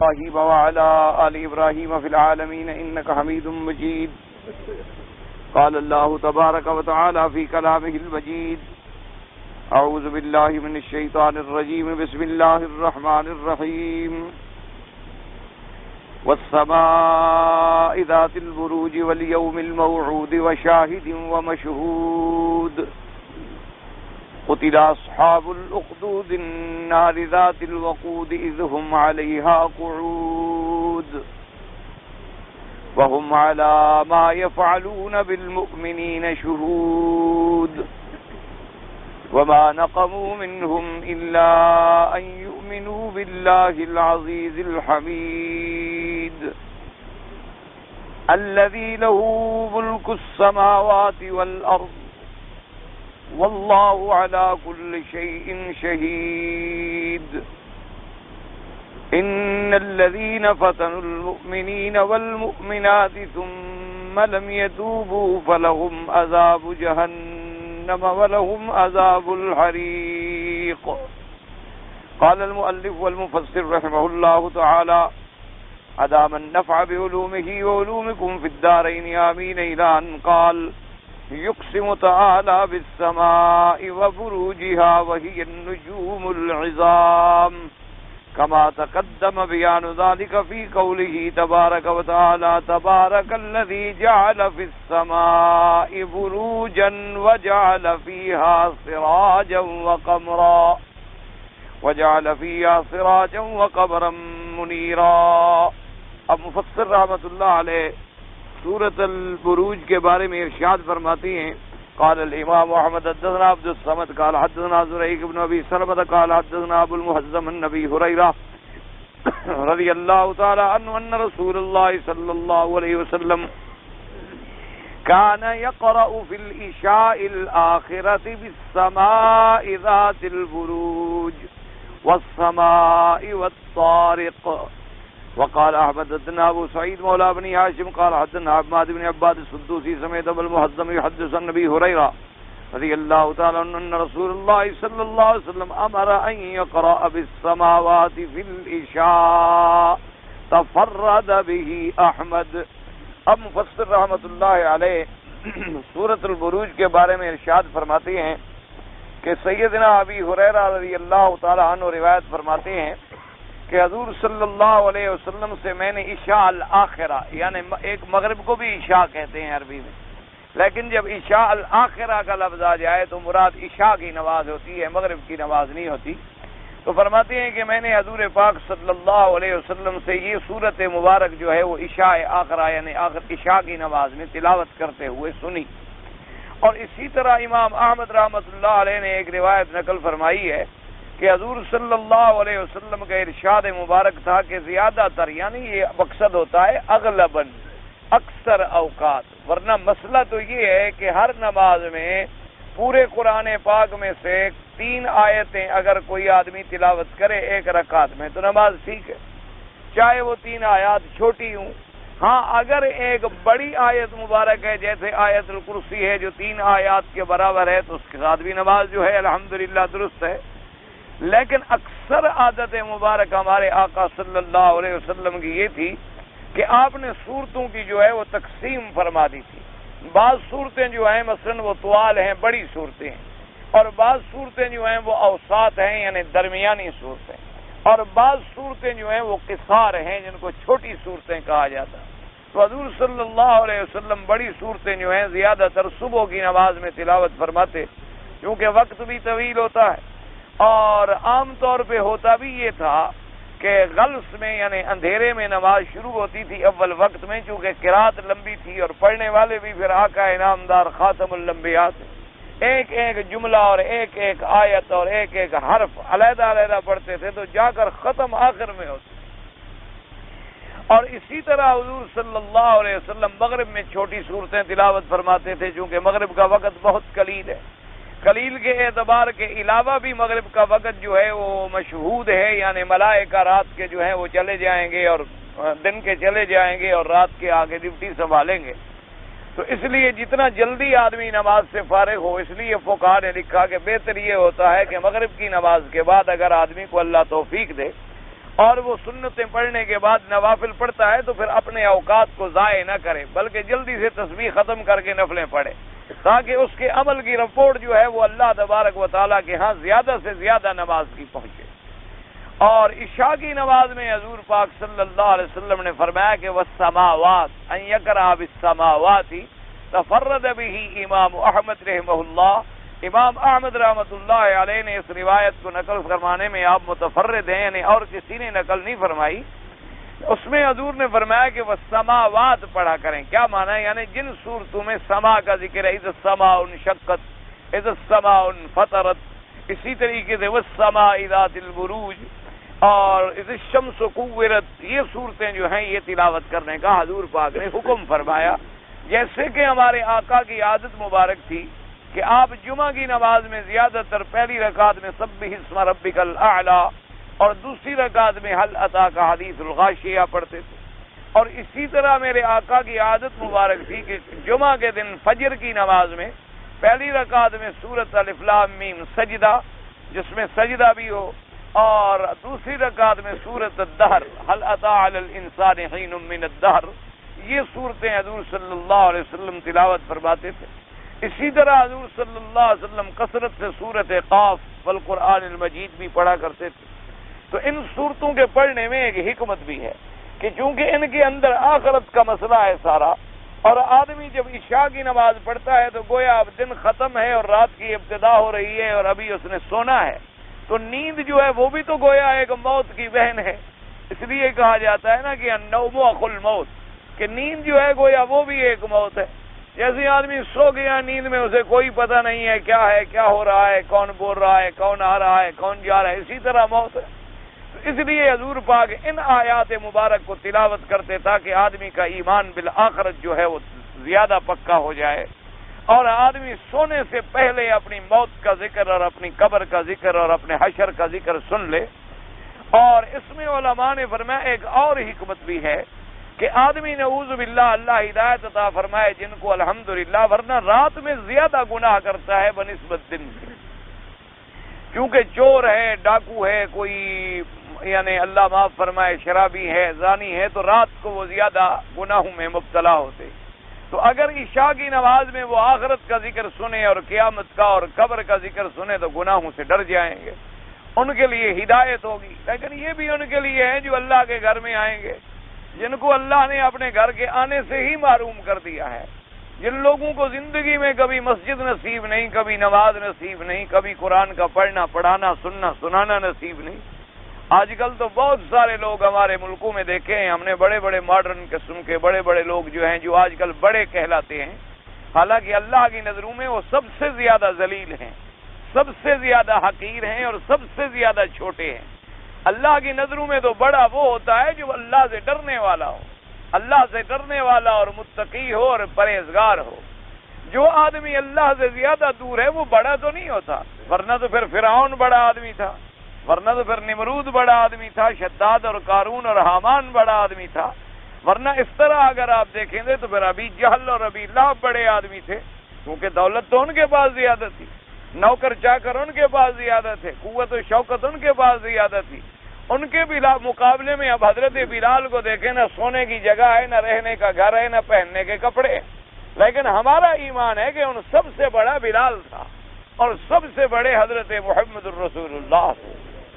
إبراهيم وعلى آل إبراهيم في العالمين إنك حميد مجيد. قال الله تبارك وتعالى في كلامه المجيد: أعوذ بالله من الشيطان الرجيم. بسم الله الرحمن الرحيم. والسماء ذات البروج واليوم الموعود وشاهد ومشهود. قتل أصحاب الأخدود النار ذات الوقود إذ هم عليها قعود وهم على ما يفعلون بالمؤمنين شهود. وما نقموا منهم إلا أن يؤمنوا بالله العزيز الحميد الذي له ملك السماوات والأرض والله على كل شيء شهيد. إن الذين فتنوا المؤمنين والمؤمنات ثم لم يتوبوا فلهم عذاب جهنم ولهم عذاب الحريق. قال المؤلف والمفسر رحمه الله تعالى: أدام النفع بعلومه وعلومكم في الدارين آمين. إلى أن قال: يقسم تعالى بالسماء وبروجها وهي النجوم العظام، كما تقدم بيان ذلك في قوله تبارك وتعالى: تبارك الذي جعل في السماء بروجا وجعل فيها سراجا وقمرا منيرا. اب مفسر رحمۃ اللہ علیہ سورۃ البروج کے بارے میں ارشاد فرماتی ہیں: قال الامام احمد حدثنا عبد الصمد قال حدثنا زريق بن ابي سلمة قال حدثنا ابو المهزم النبي هريرة رضي الله تعالى عنه ان رسول الله صلى الله عليه وسلم كان يقرأ في العشاء الآخرة بالسماء ذات البروج والسماء والطارق. وقال احمد حدثنا ابو سعيد مولى بن هاشم قال حدثنا عباد بن عباد السدوسي سمعت ابو المهزم يحدث عن ابي هريره رضي الله تعالى عنه ان رسول الله صلى الله عليه وسلم امر ان يقرأ بالسماوات في العشاء تفرد به احمد. اب مفسر رحمۃ اللہ علیہ سورۃ البروج کے بارے میں ارشاد فرماتے ہیں کہ سیدنا ابی ہریرہ رضی اللہ تعالی عنہ روایت فرماتے ہیں کہ حضور صلی اللہ علیہ وسلم سے میں نے عشاء الآخرہ، یعنی ایک مغرب کو بھی عشاء کہتے ہیں عربی میں، لیکن جب عشاء الآخرہ کا لفظ آ جائے تو مراد عشاء کی نماز ہوتی ہے، مغرب کی نماز نہیں ہوتی. تو فرماتے ہیں کہ میں نے حضور پاک صلی اللہ علیہ وسلم سے یہ صورت مبارک جو ہے وہ عشاء آخرہ یعنی عشاء کی نماز میں تلاوت کرتے ہوئے سنی. اور اسی طرح امام احمد رحمۃ اللہ علیہ نے ایک روایت نقل فرمائی ہے کہ حضور صلی اللہ علیہ وسلم کا ارشاد مبارک تھا کہ زیادہ تر، یعنی یہ مقصد ہوتا ہے اغلباً، اکثر اوقات، ورنہ مسئلہ تو یہ ہے کہ ہر نماز میں پورے قرآن پاک میں سے 3 آیتیں اگر کوئی آدمی تلاوت کرے ایک رکعت میں تو نماز ٹھیک ہے، چاہے وہ 3 آیات چھوٹی ہوں. ہاں اگر ایک بڑی آیت مبارک ہے جیسے آیت الکرسی ہے جو 3 آیات کے برابر ہے تو اس کے ساتھ بھی نماز جو ہے الحمدللہ درست ہے. لیکن اکثر عادت مبارک ہمارے آقا صلی اللہ علیہ وسلم کی یہ تھی کہ آپ نے صورتوں کی جو ہے وہ تقسیم فرما دی تھی. بعض صورتیں جو ہیں مثلا وہ طوال ہیں، بڑی صورتیں ہیں، اور بعض صورتیں جو ہیں وہ اوساط ہیں یعنی درمیانی صورتیں، اور بعض صورتیں جو ہیں وہ قصار ہیں جن کو چھوٹی صورتیں کہا جاتا ہے. تو حضور صلی اللہ علیہ وسلم بڑی صورتیں جو ہیں زیادہ تر صبح کی نماز میں تلاوت فرماتے، کیونکہ وقت بھی طویل ہوتا ہے. اور عام طور پہ ہوتا بھی یہ تھا کہ غلس میں یعنی اندھیرے میں نماز شروع ہوتی تھی اول وقت میں، چونکہ قرات لمبی تھی اور پڑھنے والے بھی پھر آقا انعامدار خاتم الانبیاء تھے. ایک ایک جملہ اور ایک ایک آیت اور ایک ایک حرف علیحدہ علیحدہ پڑھتے تھے تو جا کر ختم آخر میں ہوتے. اور اسی طرح حضور صلی اللہ علیہ وسلم مغرب میں چھوٹی صورتیں تلاوت فرماتے تھے، چونکہ مغرب کا وقت بہت قلیل ہے. قلیل کے اعتبار کے علاوہ بھی مغرب کا وقت جو ہے وہ مشہود ہے، یعنی ملائکہ رات کے جو ہیں وہ چلے جائیں گے اور دن کے چلے جائیں گے اور رات کے آگے ڈیوٹی سنبھالیں گے. تو اس لیے جتنا جلدی آدمی نماز سے فارغ ہو، اس لیے فقہاء نے لکھا کہ بہتر یہ ہوتا ہے کہ مغرب کی نماز کے بعد اگر آدمی کو اللہ توفیق دے اور وہ سنتیں پڑھنے کے بعد نوافل پڑھتا ہے تو پھر اپنے اوقات کو ضائع نہ کرے، بلکہ جلدی سے تسبیح ختم کر کے نفلیں پڑھے، تاکہ اس کے عمل کی رپورٹ جو ہے وہ اللہ تبارک و تعالیٰ کے ہاں زیادہ سے زیادہ نماز کی پہنچے۔ اور عشاء کی نماز میں حضور پاک صلی اللہ علیہ وسلم نے فرمایا کہ والسماوات ان یقرأ بالسماوات تفرد به امام احمد رحمہ اللہ۔ امام احمد رحمۃ اللہ علیہ نے اس روایت کو نقل فرمانے میں آپ متفرد ہیں، یعنی اور کسی نے نقل نہیں فرمائی۔ اس میں حضور نے فرمایا کہ وہ سماوات پڑھا کریں۔ کیا معنی ہے؟ یعنی جن صورتوں میں سما کا ذکر ہے، اذا السماء انشقت، اذا السماء انفطرت، اسی طریقے سے والسماء ذات البروج اور اذا الشمس کورت، یہ صورتیں جو ہیں یہ تلاوت کرنے کا حضور پاک نے حکم فرمایا۔ جیسے کہ ہمارے آقا کی عادت مبارک تھی کہ آپ جمعہ کی نماز میں زیادہ تر پہلی رکعت میں سبح اسم ربک الاعلی اور دوسری رکعت میں هل اتاک حدیث الغاشیہ پڑھتے تھے، اور اسی طرح میرے آقا کی عادت مبارک تھی کہ جمعہ کے دن فجر کی نماز میں پہلی رکعت میں سورۃ الف لام میم سجدہ، جس میں سجدہ بھی ہو، اور دوسری رکعت میں سورۃ الدہر هل اتى علی الانسان حین من الدہر، یہ صورتیں حضور صلی اللہ علیہ وسلم تلاوت فرماتے تھے۔ اسی طرح حضور صلی اللہ علیہ وسلم کثرت سے سورۃ قاف والقرآن المجید بھی پڑھا کرتے تھے۔ تو ان صورتوں کے پڑھنے میں ایک حکمت بھی ہے کہ چونکہ ان کے اندر آخرت کا مسئلہ ہے سارا، اور آدمی جب عشاء کی نماز پڑھتا ہے تو گویا اب دن ختم ہے اور رات کی ابتدا ہو رہی ہے اور ابھی اس نے سونا ہے، تو نیند جو ہے وہ بھی تو گویا ایک موت کی بہن ہے۔ اس لیے کہا جاتا ہے نا کہ النوم اخو الموت، کہ نیند جو ہے گویا وہ بھی ایک موت ہے۔ جیسے آدمی سو گیا نیند میں، اسے کوئی پتہ نہیں ہے کیا ہو رہا ہے، کون بول رہا ہے، کون آ رہا ہے، کون جا رہا ہے، اسی طرح موت ہے۔ تو اس لیے حضور پاک ان آیات مبارک کو تلاوت کرتے تاکہ آدمی کا ایمان بالآخرت جو ہے وہ زیادہ پکا ہو جائے، اور آدمی سونے سے پہلے اپنی موت کا ذکر اور اپنی قبر کا ذکر اور اپنے حشر کا ذکر سن لے۔ اور اس میں علماء نے فرمایا ایک اور حکمت بھی ہے کہ آدمی نعوذ باللہ اللہ ہدایت عطا فرمائے جن کو الحمدللہ، ورنہ رات میں زیادہ گناہ کرتا ہے بنسبت دن کے، کیونکہ چور ہے، ڈاکو ہے، کوئی یعنی اللہ معاف فرمائے شرابی ہے، زانی ہے، تو رات کو وہ زیادہ گناہوں میں مبتلا ہوتے۔ تو اگر عشاء کی نماز میں وہ آخرت کا ذکر سنے اور قیامت کا اور قبر کا ذکر سنے تو گناہوں سے ڈر جائیں گے، ان کے لیے ہدایت ہوگی۔ لیکن یہ بھی ان کے لیے ہے جو اللہ کے گھر میں آئیں گے، جن کو اللہ نے اپنے گھر کے آنے سے ہی محروم کر دیا ہے، جن لوگوں کو زندگی میں کبھی مسجد نصیب نہیں، کبھی نماز نصیب نہیں، کبھی قرآن کا پڑھنا پڑھانا سننا سنانا نصیب نہیں۔ آج کل تو بہت سارے لوگ ہمارے ملکوں میں دیکھے ہیں ہم نے، بڑے بڑے ماڈرن قسم کے بڑے بڑے لوگ جو ہیں جو آج کل بڑے کہلاتے ہیں، حالانکہ اللہ کی نظروں میں وہ سب سے زیادہ ذلیل ہیں، سب سے زیادہ حقیر ہیں اور سب سے زیادہ چھوٹے ہیں۔ اللہ کی نظروں میں تو بڑا وہ ہوتا ہے جو اللہ سے ڈرنے والا ہو، اللہ سے ڈرنے والا اور متقی ہو اور پرہیزگار ہو۔ جو آدمی اللہ سے زیادہ دور ہے وہ بڑا تو نہیں ہوتا، ورنہ تو پھر فرعون بڑا آدمی تھا، ورنہ تو پھر نمرود بڑا آدمی تھا، شداد اور قارون اور حامان بڑا آدمی تھا، ورنہ اس طرح اگر آپ دیکھیں گے تو پھر ابی جہل اور ابی لہب بڑے آدمی تھے، کیونکہ دولت تو ان کے پاس زیادہ تھی، نوکر چاکر ان کے پاس زیادہ تھے، قوت و شوکت ان کے پاس زیادہ تھی۔ ان کے مقابلے میں اب حضرت بلال کو دیکھیں، نہ سونے کی جگہ ہے، نہ رہنے کا گھر ہے، نہ پہننے کے کپڑے، لیکن ہمارا ایمان ہے کہ ان سب سے بڑا بلال تھا اور سب سے بڑے حضرت محمد الرسول اللہ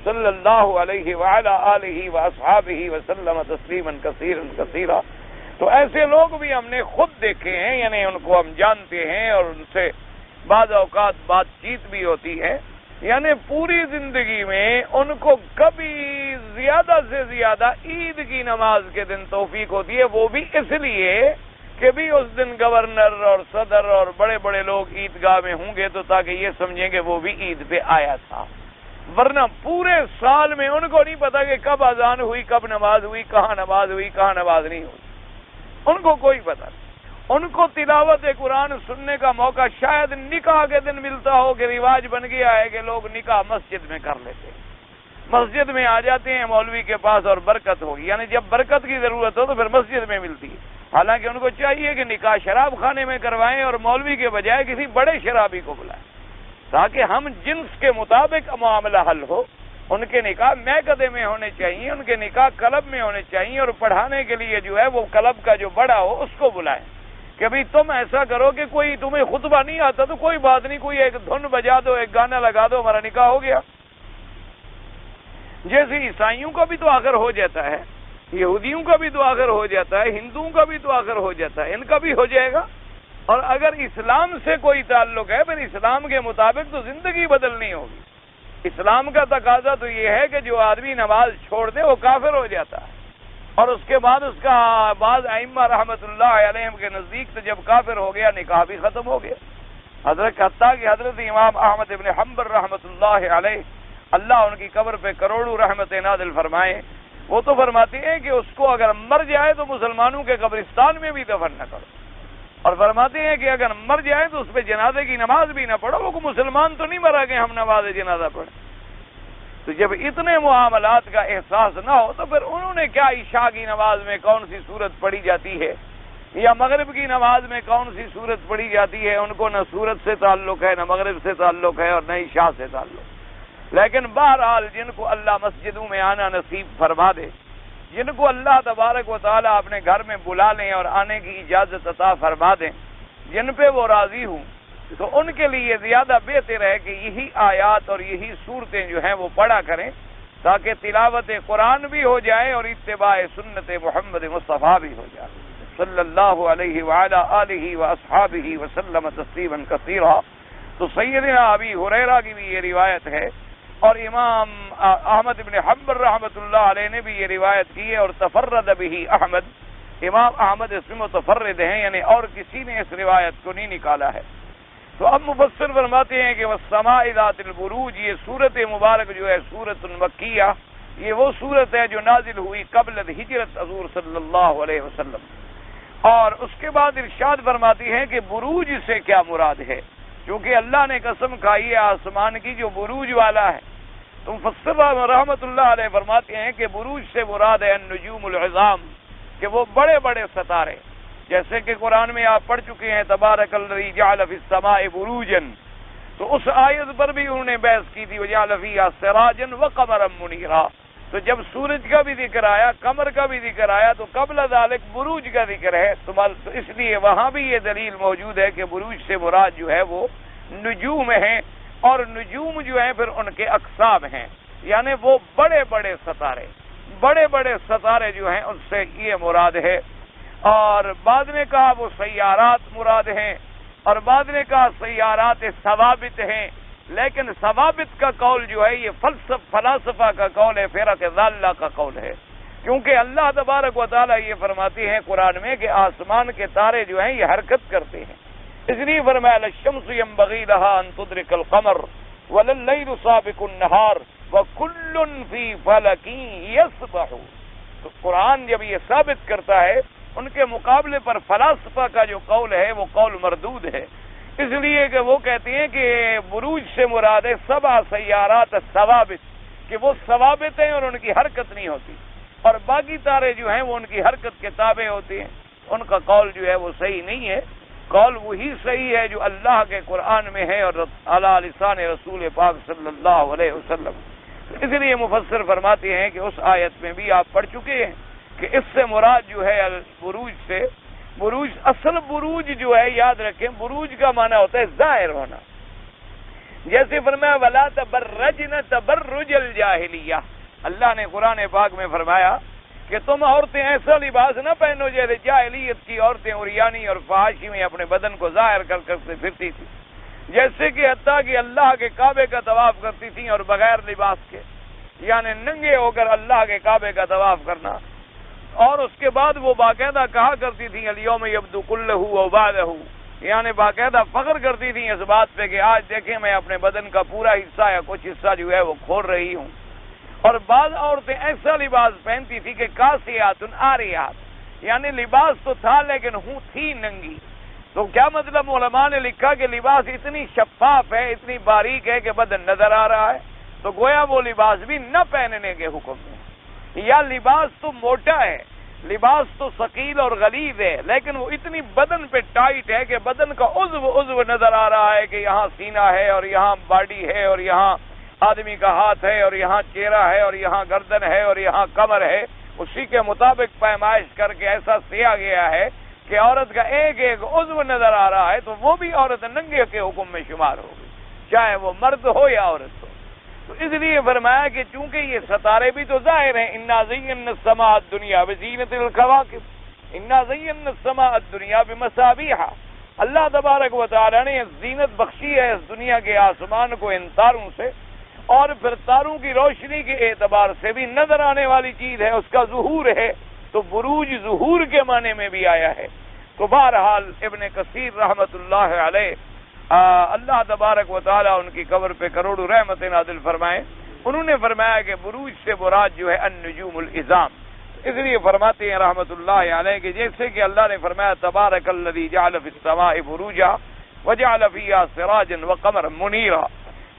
صلی اللہ علیہ وعلی آلہ واصحابہ وسلم تسلیما کثیرا کثیرا۔ تو ایسے لوگ بھی ہم نے خود دیکھے ہیں، یعنی ان کو ہم جانتے ہیں اور ان سے بعض اوقات بات چیت بھی ہوتی ہے، یعنی پوری زندگی میں ان کو کبھی زیادہ سے زیادہ عید کی نماز کے دن توفیق ہوتی ہے، وہ بھی اس لیے کہ بھی اس دن گورنر اور صدر اور بڑے بڑے لوگ عیدگاہ میں ہوں گے تو تاکہ یہ سمجھیں کہ وہ بھی عید پہ آیا تھا، ورنہ پورے سال میں ان کو نہیں پتا کہ کب اذان ہوئی، کب نماز ہوئی، کہاں نماز ہوئی، کہاں نماز نہیں ہوئی، ان کو کوئی پتہ نہیں۔ ان کو تلاوت قرآن سننے کا موقع شاید نکاح کے دن ملتا ہو کہ رواج بن گیا ہے کہ لوگ نکاح مسجد میں کر لیتے ہیں، مسجد میں آ جاتے ہیں مولوی کے پاس اور برکت ہوگی، یعنی جب برکت کی ضرورت ہو تو پھر مسجد میں ملتی ہے، حالانکہ ان کو چاہیے کہ نکاح شراب خانے میں کروائیں اور مولوی کے بجائے کسی بڑے شرابی کو بلائیں تاکہ ہم جنس کے مطابق معاملہ حل ہو۔ ان کے نکاح میکدے میں ہونے چاہیے، ان کے نکاح کلب میں ہونے چاہیے، اور پڑھانے کے لیے جو ہے وہ کلب کا جو بڑا ہو اس کو بلائیں کہ بھئی تم ایسا کرو کہ کوئی تمہیں خطبہ نہیں آتا تو کوئی بات نہیں، کوئی ایک دھن بجا دو، ایک گانا لگا دو، ہمارا نکاح ہو گیا۔ جیسے عیسائیوں کا بھی تو آخر ہو جاتا ہے، یہودیوں کا بھی تو آخر ہو جاتا ہے، ہندوؤں کا بھی تو آخر ہو جاتا ہے، ان کا بھی ہو جائے گا۔ اور اگر اسلام سے کوئی تعلق ہے پھر اسلام کے مطابق تو زندگی بدلنی ہوگی۔ اسلام کا تقاضا تو یہ ہے کہ جو آدمی نماز چھوڑ دے وہ کافر ہو جاتا ہے، اور اس کے بعد اس کا بعض ائمہ رحمۃ اللہ علیہم کے نزدیک تو جب کافر ہو گیا نکاح بھی ختم ہو گیا۔ حتیٰ کہ حضرت امام احمد ابن حنبل رحمۃ اللہ علیہ، اللہ ان کی قبر پہ کروڑوں رحمت نازل فرمائے، وہ تو فرماتے ہیں کہ اس کو اگر مر جائے تو مسلمانوں کے قبرستان میں بھی دفن نہ کرو، اور فرماتے ہیں کہ اگر مر جائے تو اس پہ جنازے کی نماز بھی نہ پڑھو، وہ مسلمان تو نہیں مرا کہ ہم نماز جنازہ پڑھیں۔ تو جب اتنے معاملات کا احساس نہ ہو تو پھر انہوں نے کیا عشاء کی نماز میں کون سی سورت پڑھی جاتی ہے یا مغرب کی نماز میں کون سی سورت پڑھی جاتی ہے، ان کو نہ سورت سے تعلق ہے، نہ مغرب سے تعلق ہے، اور نہ عشاء سے تعلق۔ لیکن بہرحال جن کو اللہ مسجدوں میں آنا نصیب فرما دے، جن کو اللہ تبارک و تعالی اپنے گھر میں بلا لیں اور آنے کی اجازت عطا فرما دیں، جن پہ وہ راضی ہوں، تو ان کے لیے زیادہ بہتر ہے کہ یہی آیات اور یہی صورتیں جو ہیں وہ پڑھا کریں، تاکہ تلاوت قرآن بھی ہو جائے اور اتباع سنت محمد مصطفیٰ بھی ہو جائے صلی اللہ علیہ وعلی آلہ واصحابہ وسلم تسلیما کثیرا۔ تو سیدنا ابی ہریرہ کی بھی یہ روایت ہے، اور امام احمد بن حنبل رحمۃ اللہ علیہ نے بھی یہ روایت کی ہے، اور تفرد به احمد، امام احمد اس میں متفرد ہیں، یعنی اور کسی نے اس روایت کو نہیں نکالا ہے۔ تو اب مفسر فرماتے ہیں کہ والسماء ذات البروج، یہ سورت مبارک جو ہے سورت مکیہ، یہ وہ سورت ہے جو نازل ہوئی قبل ہجرت حضور صلی اللہ علیہ وسلم، اور اس کے بعد ارشاد فرماتی ہے کہ بروج سے کیا مراد ہے، کیونکہ اللہ نے قسم کھائی ہے آسمان کی جو بروج والا ہے۔ تو مفسر رحمۃ اللہ علیہ فرماتے ہیں کہ بروج سے مراد ہے النجوم العظام، کہ وہ بڑے بڑے ستارے، جیسے کہ قرآن میں آپ پڑھ چکے ہیں تبارک الذی جعل فی السماء بروجا، تو اس آیت پر بھی انہوں نے بحث کی تھی وجعل فیہا سراجا وقمرا منیرا۔ تو جب سورج کا بھی ذکر آیا، قمر کا بھی ذکر آیا، تو قبل ذالک بروج کا ذکر ہے، تو اس لیے وہاں بھی یہ دلیل موجود ہے کہ بروج سے مراد جو ہے وہ نجوم ہیں، اور نجوم جو ہیں پھر ان کے اقسام ہیں، یعنی وہ بڑے بڑے ستارے، بڑے بڑے ستارے جو ہیں ان سے یہ مراد ہے۔ اور بعد نے کہا وہ سیارات مراد ہیں، اور بعد نے کہا سیارات ثوابت ہیں، لیکن ثوابت کا قول جو ہے یہ فلاسفہ کا قول ہے، فرق ضالہ کا قول ہے، کیونکہ اللہ تبارک و تعالیٰ یہ فرماتے ہیں قرآن میں کہ آسمان کے تارے جو ہیں یہ حرکت کرتے ہیں، اس لیے فرمایا الشمس ينبغي لها ان تدرك القمر ولليل سابق النهار وكل في فلك يسبحون۔ تو قرآن جب یہ ثابت کرتا ہے، ان کے مقابلے پر فلاسفہ کا جو قول ہے وہ قول مردود ہے، اس لیے کہ وہ کہتے ہیں کہ بروج سے مراد ہے 7 سیارات ثوابت، کہ وہ ثوابت ہیں اور ان کی حرکت نہیں ہوتی، اور باقی تارے جو ہیں وہ ان کی حرکت کے تابع ہوتے ہیں۔ ان کا قول جو ہے وہ صحیح نہیں ہے، قول وہی صحیح ہے جو اللہ کے قرآن میں ہے اور علی لسان رسول پاک صلی اللہ علیہ وسلم۔ اس لیے مفسر فرماتے ہیں کہ اس آیت میں بھی آپ پڑھ چکے ہیں کہ اس سے مراد جو ہے بروج سے، بروج اصل بروج جو ہے یاد رکھیں، بروج کا معنی ہوتا ہے ظاہر ہونا، جیسے فرمایا ولا تبرجن تبرج الجاہلیہ، اللہ نے قرآن پاک میں فرمایا کہ تم عورتیں ایسا لباس نہ پہنو جیسے جاہلیت کی عورتیں عریانی اور فحاشی میں اپنے بدن کو ظاہر کر کر سے پھرتی تھی، جیسے کہ حتیٰ کہ اللہ کے کعبے کا طواف کرتی تھیں اور بغیر لباس کے، یعنی ننگے ہو کر اللہ کے کعبے کا طواف کرنا، اور اس کے بعد وہ باقاعدہ کہا کرتی تھیں الیوم یبدو کلہ و بعدہ، یعنی باقاعدہ فخر کرتی تھیں اس بات پہ کہ آج دیکھیں میں اپنے بدن کا پورا حصہ یا کچھ حصہ جو ہے وہ کھول رہی ہوں۔ اور بعض عورتیں ایسا لباس پہنتی تھی کہ کاسیات عاریات، یعنی لباس تو تھا لیکن ہوں تھی ننگی۔ تو کیا مطلب علماء نے لکھا کہ لباس اتنی شفاف ہے، اتنی باریک ہے کہ بدن نظر آ رہا ہے، تو گویا وہ لباس بھی نہ پہننے کے حکم میں، یا لباس تو موٹا ہے، لباس تو ثقیل اور غلیظ ہے، لیکن وہ اتنی بدن پہ ٹائٹ ہے کہ بدن کا عضو نظر آ رہا ہے کہ یہاں سینہ ہے اور یہاں باڈی ہے اور یہاں آدمی کا ہاتھ ہے اور یہاں چہرہ ہے اور یہاں گردن ہے اور یہاں کمر ہے، اسی کے مطابق پیمائش کر کے ایسا سیا گیا ہے کہ عورت کا ایک ایک عضو نظر آ رہا ہے، تو وہ بھی عورت ننگے کے حکم میں شمار ہوگی، چاہے وہ مرد ہو یا عورت ہو۔ تو اس لیے فرمایا کہ چونکہ یہ ستارے بھی تو ظاہر ہیں، انا زینا السماء الدنیا بزینۃ الکواکب، انا زینا السماء الدنیا بمصابیح، اللہ تبارک و تعالی نے زینت بخشی ہے اس دنیا کے آسمان کو ان تاروں سے، اور پھر تاروں کی روشنی کے اعتبار سے بھی نظر آنے والی چیز ہے، اس کا ظہور ہے، تو بروج ظہور کے معنی میں بھی آیا ہے۔ تو بہرحال ابن کثیر رحمت اللہ علیہ، اللہ تبارک و تعالی ان کی قبر پہ کروڑوں رحمت نازل فرمائے، انہوں نے فرمایا کہ بروج سے مراد جو ہے النجوم العظام، اس لیے فرماتے ہیں رحمت اللہ علیہ کہ جیسے کہ اللہ نے فرمایا تبارک الذی جعل فی السماء بروجا وجعل فیہا سراجا وقمرا منیرا،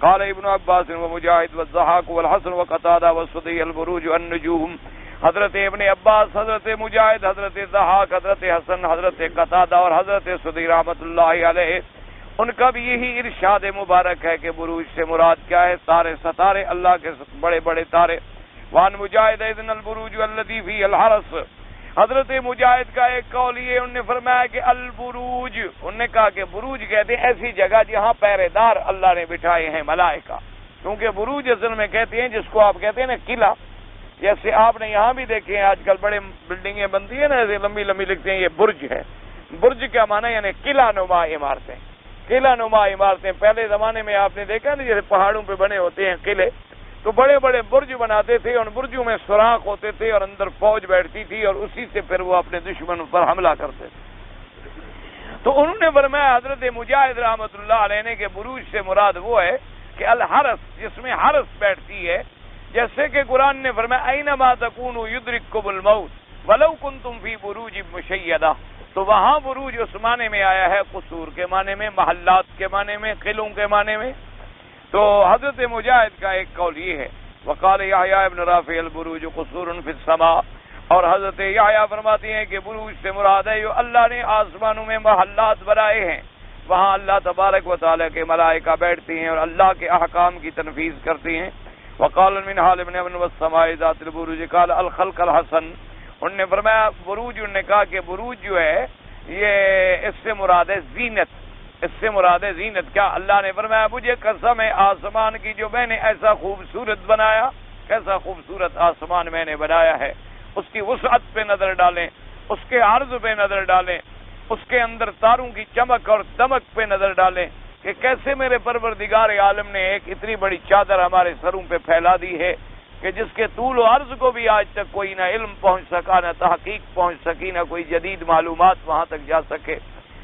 قال ابن عباس ومجاہد والضحاک والحسن وقتادہ والصدی البروج النجوم۔ حضرت ابن عباس، حضرت مجاہد، حضرت ضحاک، حضرت حسن، حضرت قتادہ اور حضرت صدی رحمت اللہ علیہ، ان کا بھی یہی ارشاد مبارک ہے کہ بروج سے مراد کیا ہے؟ تارے، ستارے، اللہ کے بڑے بڑے تارے۔ وان مجاہد اذن البروج الذی فی الحرس، حضرت مجاہد کا ایک قول یہ، انہوں نے فرمایا کہ البروج، انہوں نے کہا کہ بروج کہتے ہیں ایسی جگہ جہاں پہرے دار اللہ نے بٹھائے ہیں ملائکہ، کیونکہ بروج اصل میں کہتے ہیں جس کو آپ کہتے ہیں نا قلعہ، جیسے آپ نے یہاں بھی دیکھے ہیں آج کل بڑے بلڈنگیں بنتی ہیں نا ایسے لمبی لمبی لکھتے ہیں یہ برج ہے، برج کیا معنی یعنی قلعہ نما عمارتیں، قلعہ نما عمارتیں۔ پہلے زمانے میں آپ نے دیکھا نا جیسے پہاڑوں پہ بنے ہوتے ہیں قلعے، تو بڑے بڑے برج بناتے تھے، ان برجوں میں سوراخ ہوتے تھے اور اندر فوج بیٹھتی تھی اور اسی سے پھر وہ اپنے دشمن پر حملہ کرتے تھے۔ تو انہوں نے فرمایا حضرت مجاہد رحمت اللہ علیہ نے کہ بروج سے مراد وہ ہے کہ الحرس، جس میں حرس بیٹھتی ہے، جیسے کہ قرآن نے فرمایا اینما تکونوا یدرککم الموت ولو کنتم فی بروج مشیدہ، تو وہاں بروج اس معنی میں آیا ہے قصور کے معنی میں، محلات کے معنی میں، قلعوں کے معنی میں۔ تو حضرت مجاہد کا ایک قول یہ ہے، وقال یحییٰ ابن رافع البروج قصور فی السماء، اور حضرت یحییٰ فرماتے ہیں کہ بروج سے مراد ہے جو اللہ نے آسمانوں میں محلات بنائے ہیں، وہاں اللہ تبارک و تعالیٰ کے ملائکہ بیٹھتی ہیں اور اللہ کے احکام کی تنفیذ کرتی ہیں۔ وقال من حال ابن ابن والسماء ذات البروج قال الخلق الحسن، انہوں نے فرمایا بروج، انہوں نے کہا کہ بروج جو ہے یہ اس سے مراد ہے زینت، اس سے مراد ہے زینت۔ کیا اللہ نے فرمایا مجھے قسم ہے آسمان کی جو میں نے ایسا خوبصورت بنایا، کیسا خوبصورت آسمان میں نے بنایا ہے، اس کی وسعت پہ نظر ڈالیں، اس کے عرض پہ نظر ڈالیں، اس کے اندر تاروں کی چمک اور دمک پہ نظر ڈالیں کہ کیسے میرے پروردگار عالم نے ایک اتنی بڑی چادر ہمارے سروں پہ پھیلا دی ہے کہ جس کے طول و عرض کو بھی آج تک کوئی نہ علم پہنچ سکا، نہ تحقیق پہنچ سکی، نہ کوئی جدید معلومات وہاں تک جا سکے۔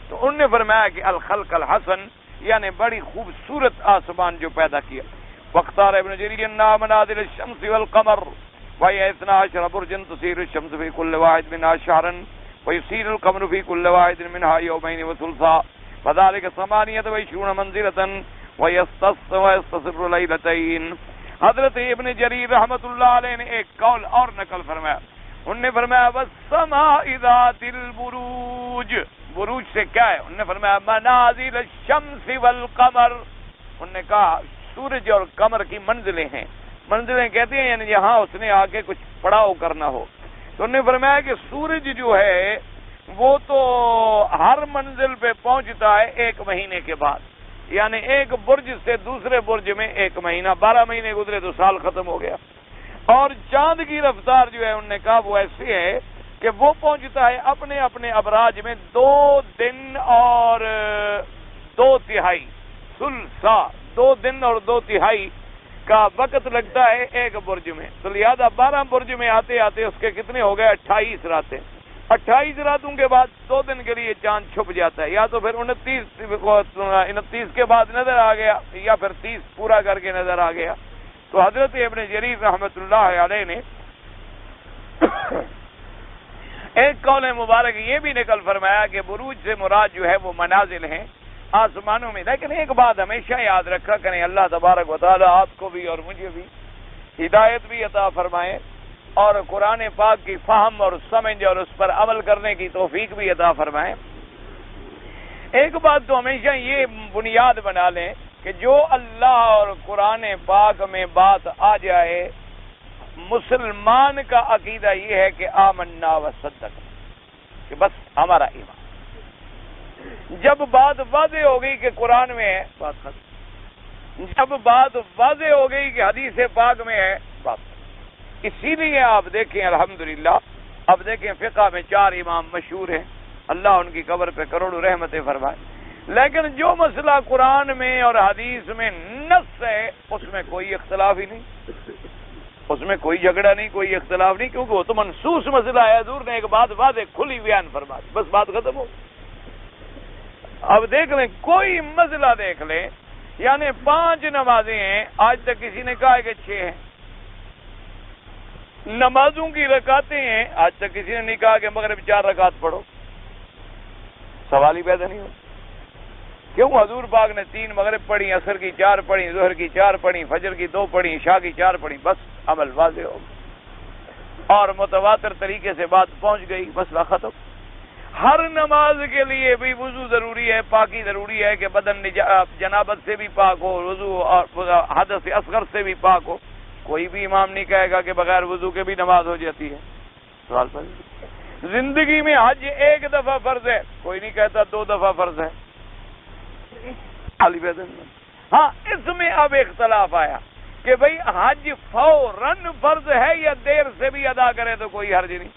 تو انہوں نے فرمایا کہ الخلق الحسن یعنی بڑی خوبصورت آسمان جو پیدا کیا۔ واختار ابن جریر منازل الشمس والقمر وهي 12 برجا تصير الشمس في كل واحد منها شهرا ويصير القمر في كل واحد منها يومين وثلثا فذلك 28 منزلة ويستصر ليلتين۔ حضرت ابن جریر رحمت اللہ علیہ نے ایک قول اور نقل فرمایا، انہوں نے فرمایا والسماء ذات البروج، بروج سے کیا ہے؟ انہوں نے فرمایا منازل الشمس والقمر، انہوں نے کہا سورج اور قمر کی منزلیں ہیں، منزلیں کہتے ہیں یعنی یہاں اس نے آ کے کچھ پڑاؤ کرنا ہو۔ تو انہوں نے فرمایا کہ سورج جو ہے وہ تو ہر منزل پہ پہنچتا ہے 1 مہینے کے بعد، یعنی ایک برج سے دوسرے برج میں 1 مہینہ، 12 مہینے گزرے تو سال ختم ہو گیا۔ اور چاند کی رفتار جو ہے انہوں نے کہا وہ ایسی ہے کہ وہ پہنچتا ہے اپنے اپنے ابراج میں 2 دن اور 2 تہائی، ثلثا 2 دن اور 2 تہائی کا وقت لگتا ہے ایک برج میں۔ تو لہذا 12 برج میں آتے آتے اس کے کتنے ہو گئے؟ 28 راتیں۔ 28 راتوں کے بعد 2 دن کے لیے چاند چھپ جاتا ہے، یا تو پھر 29 کے بعد نظر آ گیا یا پھر 30 پورا کر کے نظر آ گیا۔ تو حضرت ابن جریر رحمت اللہ علیہ نے ایک قول مبارک یہ بھی نقل فرمایا کہ بروج سے مراد جو ہے وہ منازل ہیں آسمانوں میں۔ لیکن ایک بات ہمیشہ یاد رکھا کریں، اللہ تبارک و تعالی آپ کو بھی اور مجھے بھی ہدایت بھی عطا فرمائے اور قرآن پاک کی فہم اور سمجھ اور اس پر عمل کرنے کی توفیق بھی عطا فرمائے۔ ایک بات تو ہمیشہ یہ بنیاد بنا لیں کہ جو اللہ اور قرآن پاک میں بات آ جائے، مسلمان کا عقیدہ یہ ہے کہ آمنا و صدقنا، کہ بس ہمارا ایمان۔ جب بات واضح ہو گئی کہ قرآن میں ہے، بات ختم۔ جب بات واضح ہو گئی کہ حدیث پاک میں ہے، بات ختم۔ اسی لیے آپ دیکھیں الحمدللہ، اب دیکھیں فقہ میں 4 امام مشہور ہیں، اللہ ان کی قبر پہ کروڑوں رحمتیں فرمائے، لیکن جو مسئلہ قرآن میں اور حدیث میں نص ہے اس میں کوئی اختلاف ہی نہیں، اس میں کوئی جھگڑا نہیں، کوئی اختلاف نہیں، کیونکہ وہ تو منصوص مسئلہ ہے۔ حضور نے ایک بات واضح کھلی بیان فرما دی، بس بات ختم ہو۔ اب دیکھ لیں، کوئی مسئلہ دیکھ لیں، یعنی 5 نمازیں ہیں، آج تک کسی نے کہا ہے کہ 6 ہیں۔ نمازوں کی رکعتیں ہیں، آج تک کسی نے نہیں کہا کہ مغرب 4 رکعت پڑھو۔ سوال ہی پیدا نہیں ہو کیوں؟ حضور پاک نے 3 مغرب پڑھی، عصر کی 4 پڑھی، ظہر کی 4 پڑھی، فجر کی 2 پڑھی، عشاء کی 4 پڑھی، بس عمل واضح ہو اور متواتر طریقے سے بات پہنچ گئی، مسئلہ ختم۔ ہر نماز کے لیے بھی وضو ضروری ہے، پاکی ضروری ہے کہ بدن جنابت سے بھی پاک ہو، وضو اور حدث اصغر سے بھی پاک ہو۔ کوئی بھی امام نہیں کہے گا کہ بغیر وضو کے بھی نماز ہو جاتی ہے۔ سوال پر زندگی میں حج 1 دفعہ فرض ہے، کوئی نہیں کہتا 2 دفعہ فرض ہے۔ ہاں، اس میں اب اختلاف آیا کہ بھئی حج فوراً فرض ہے یا دیر سے بھی ادا کرے تو کوئی حرج نہیں۔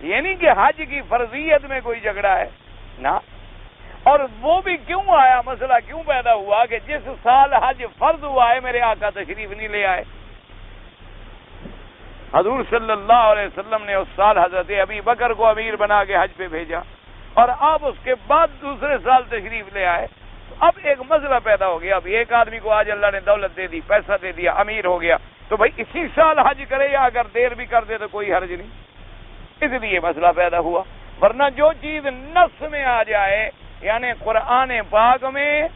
یہ نہیں کہ حج کی فرضیت میں کوئی جھگڑا ہے نا۔ اور وہ بھی کیوں آیا، مسئلہ کیوں پیدا ہوا کہ جس سال حج فرض ہوا ہے میرے آقا تشریف نہیں لے آئے۔ حضور صلی اللہ علیہ وسلم نے اس سال حضرت ابی بکر کو امیر بنا کے حج پہ بھیجا، اور آپ اس کے بعد دوسرے سال تشریف لے آئے۔ اب ایک مسئلہ پیدا ہو گیا، اب ایک آدمی کو آج اللہ نے دولت دے دی، پیسہ دے دیا، امیر ہو گیا، تو بھائی اسی سال حج کرے یا اگر دیر بھی کر دے تو کوئی حرج نہیں۔ اس لیے مسئلہ پیدا ہوا، ورنہ جو چیز نص میں آ جائے، یعنی قرآن پاک میں،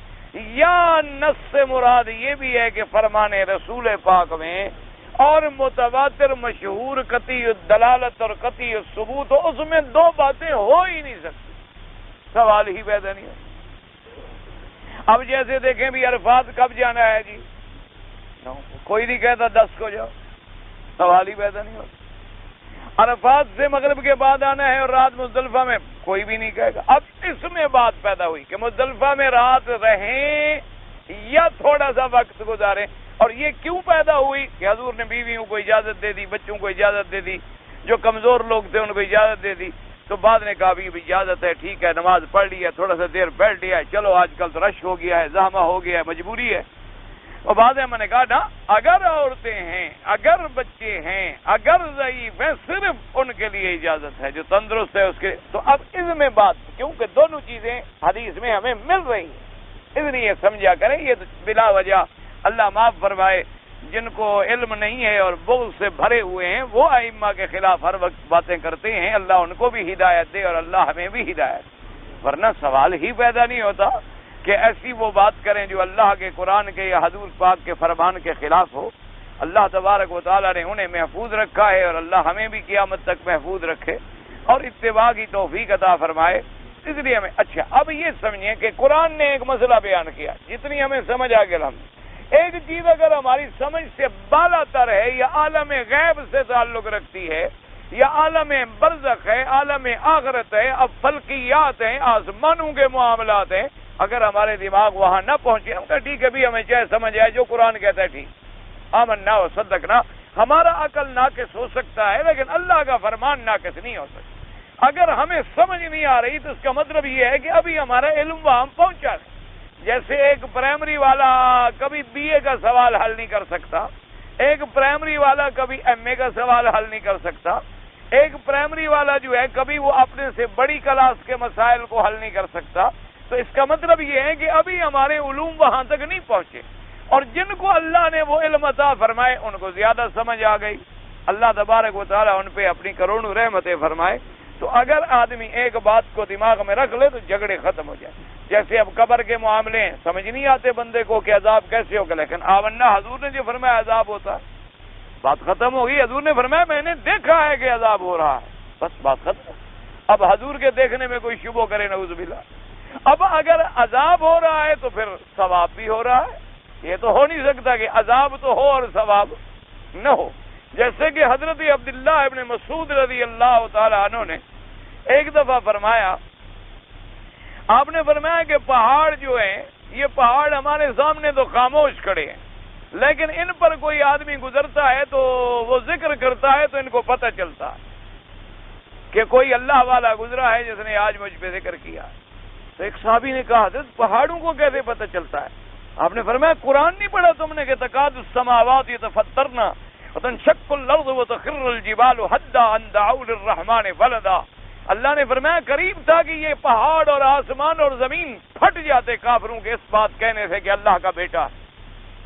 یا نص سے مراد یہ بھی ہے کہ فرمان رسول پاک میں، اور متواتر مشہور قطعی دلالت اور قطعی ثبوت ہو، اس میں 2 باتیں ہو ہی نہیں سکتی، سوال ہی پیدا نہیں ہو۔ اب جیسے دیکھیں بھی عرفات کب جانا ہے جی، کوئی نہیں کہتا 10 کو جاؤ، سوال ہی پیدا نہیں ہوتا۔ عرفات سے مغرب کے بعد آنا ہے اور رات مزدلفہ میں، کوئی بھی نہیں کہے گا۔ اب اس میں بات پیدا ہوئی کہ مزدلفہ میں رات رہیں یا تھوڑا سا وقت گزاریں، اور یہ کیوں پیدا ہوئی کہ حضور نے بیویوں کو اجازت دے دی، بچوں کو اجازت دے دی، جو کمزور لوگ تھے ان کو اجازت دے دی، تو بعد نے کہا بھی اجازت ہے، ٹھیک ہے، نماز پڑھ لی ہے، تھوڑا سا دیر بیٹھ لیا ہے، چلو آج کل تو رش ہو گیا ہے، زحمہ ہو گیا ہے، مجبوری ہے۔ اور بعد میں نے کہا نا، اگر عورتیں ہیں، اگر بچے ہیں، اگر ضعیف ہیں، صرف ان کے لیے اجازت ہے، جو تندرست ہے اس کے۔ تو اب اس میں بات، کیونکہ دونوں چیزیں حدیث میں ہمیں مل رہی ہیں، اس لیے سمجھا کریں، یہ بلا وجہ اللہ معاف فرمائے جن کو علم نہیں ہے اور بغض سے بھرے ہوئے ہیں، وہ ائمہ کے خلاف ہر وقت باتیں کرتے ہیں، اللہ ان کو بھی ہدایت دے اور اللہ ہمیں بھی ہدایت، ورنہ سوال ہی پیدا نہیں ہوتا کہ ایسی وہ بات کریں جو اللہ کے قرآن کے یا حضور پاک کے فرمان کے خلاف ہو۔ اللہ تبارک و تعالیٰ نے انہیں محفوظ رکھا ہے، اور اللہ ہمیں بھی قیامت تک محفوظ رکھے اور اتباع کی توفیق عطا فرمائے۔ اس لیے ہمیں اچھا اب یہ سمجھیں کہ قرآن نے ایک مسئلہ بیان کیا، جتنی ہمیں سمجھ آ گیا، ہم ایک چیز اگر ہماری سمجھ سے بالا تر ہے یا عالم غیب سے تعلق رکھتی ہے یا عالم برزخ ہے، عالم آخرت ہے، اب فلکیات ہیں، آسمانوں کے معاملات ہیں، اگر ہمارے دماغ وہاں نہ پہنچے، ہم کہا ٹھیک ہے بھی ہمیں چاہے سمجھ آئے جو قرآن کہتا ہے ٹھیک، آمنا و صدقنا، ہمارا عقل ناقص ہو سکتا ہے لیکن اللہ کا فرمان ناقص نہیں ہو سکتا۔ اگر ہمیں سمجھ نہیں آ رہی تو اس کا مطلب یہ ہے کہ ابھی ہمارا علم وہاں پہنچا نہیں۔ جیسے ایک پرائمری والا کبھی بی اے کا سوال حل نہیں کر سکتا، ایک پرائمری والا کبھی ایم اے کا سوال حل نہیں کر سکتا، ایک پرائمری والا جو ہے کبھی وہ اپنے سے بڑی کلاس کے مسائل کو حل نہیں کر سکتا، تو اس کا مطلب یہ ہے کہ ابھی ہمارے علوم وہاں تک نہیں پہنچے، اور جن کو اللہ نے وہ علم عطا فرمائے ان کو زیادہ سمجھ آ گئی، اللہ تبارک و تعالیٰ ان پہ اپنی کروڑوں رحمتیں فرمائے۔ تو اگر آدمی ایک بات کو دماغ میں رکھ لے تو جھگڑے ختم ہو جائیں۔ جیسے اب قبر کے معاملے ہیں، سمجھ نہیں آتے بندے کو کہ عذاب کیسے ہوگا، لیکن آمنا حضور نے جو فرمایا عذاب ہوتا ہے، بات ختم ہو گئی۔ حضور نے فرمایا میں نے دیکھا ہے کہ عذاب ہو رہا ہے، بس بات ختم۔ اب حضور کے دیکھنے میں کوئی شبہ کرے نعوذ باللہ، اب اگر عذاب ہو رہا ہے تو پھر ثواب بھی ہو رہا ہے. یہ تو ہو نہیں سکتا کہ عذاب تو ہو اور ثواب نہ ہو. جیسے کہ حضرت عبداللہ ابن مسعود رضی اللہ تعالی عنہ نے ایک دفعہ فرمایا، آپ نے فرمایا کہ پہاڑ جو ہیں، یہ پہاڑ ہمارے سامنے تو خاموش کھڑے ہیں، لیکن ان پر کوئی آدمی گزرتا ہے تو وہ ذکر کرتا ہے تو ان کو پتہ چلتا ہے کہ کوئی اللہ والا گزرا ہے جس نے آج مجھ پہ ذکر کیا. تو ایک صحابی نے کہا حضرت پہاڑوں کو کیسے پتہ چلتا ہے؟ آپ نے فرمایا قرآن نہیں پڑھا تم نے کہ تکاد السماوات یتفطرن وتنشق الارض وتخر الجبال حدا ان دعوا للرحمن ولدا. اللہ نے فرمایا قریب تھا کہ یہ پہاڑ اور آسمان اور زمین پھٹ جاتے کافروں کے اس بات کہنے سے کہ اللہ کا بیٹا.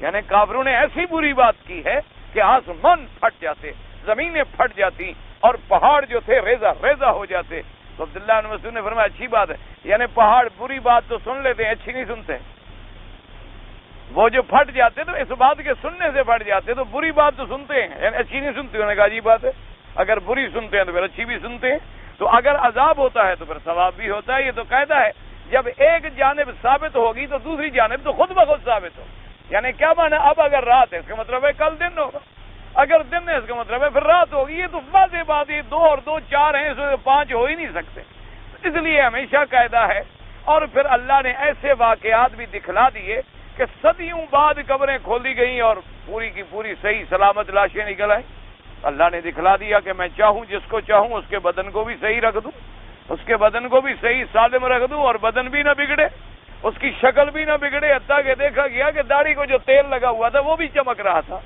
یعنی کافروں نے ایسی بری بات کی ہے کہ آسمان پھٹ جاتے، زمینیں پھٹ جاتی اور پہاڑ جو تھے ریزہ ریزہ ہو جاتے. تو عبداللہ بن مسعود نے فرمایا اچھی بات ہے، یعنی پہاڑ بری بات تو سن لیتے ہیں، اچھی نہیں سنتے. وہ جو پھٹ جاتے تو اس بات کے سننے سے پھٹ جاتے، تو بری بات تو سنتے ہیں، یعنی اچھی نہیں سنتے. انہوں نے کہا عجیب بات ہے، اگر بری سنتے ہیں تو پھر اچھی بھی سنتے ہیں. تو اگر عذاب ہوتا ہے تو پھر ثواب بھی ہوتا ہے. یہ تو قاعدہ ہے، جب ایک جانب ثابت ہوگی تو دوسری جانب تو خود بخود ثابت ہو. یعنی کیا مانا، اب اگر رات ہے اس کا مطلب ہے کل دن ہوگا، اگر دن ہے اس کا مطلب ہے پھر رات ہوگی. یہ تو واضح بات ہے، 2 اور 2 4 ہیں، اس میں 5 ہو ہی نہیں سکتے. اس لیے ہمیشہ قاعدہ ہے. اور پھر اللہ نے ایسے واقعات بھی دکھلا دیے کہ صدیوں بعد قبریں کھولی گئیں اور پوری کی پوری صحیح سلامت لاشیں نکل آئیں. اللہ نے دکھلا دیا کہ میں چاہوں جس کو چاہوں اس کے بدن کو بھی صحیح رکھ دوں، اس کے بدن کو بھی صحیح سالم رکھ دوں اور بدن بھی نہ بگڑے، اس کی شکل بھی نہ بگڑے. حتیٰ کہ دیکھا گیا کہ داڑھی کو جو تیل لگا ہوا تھا وہ بھی چمک رہا تھا.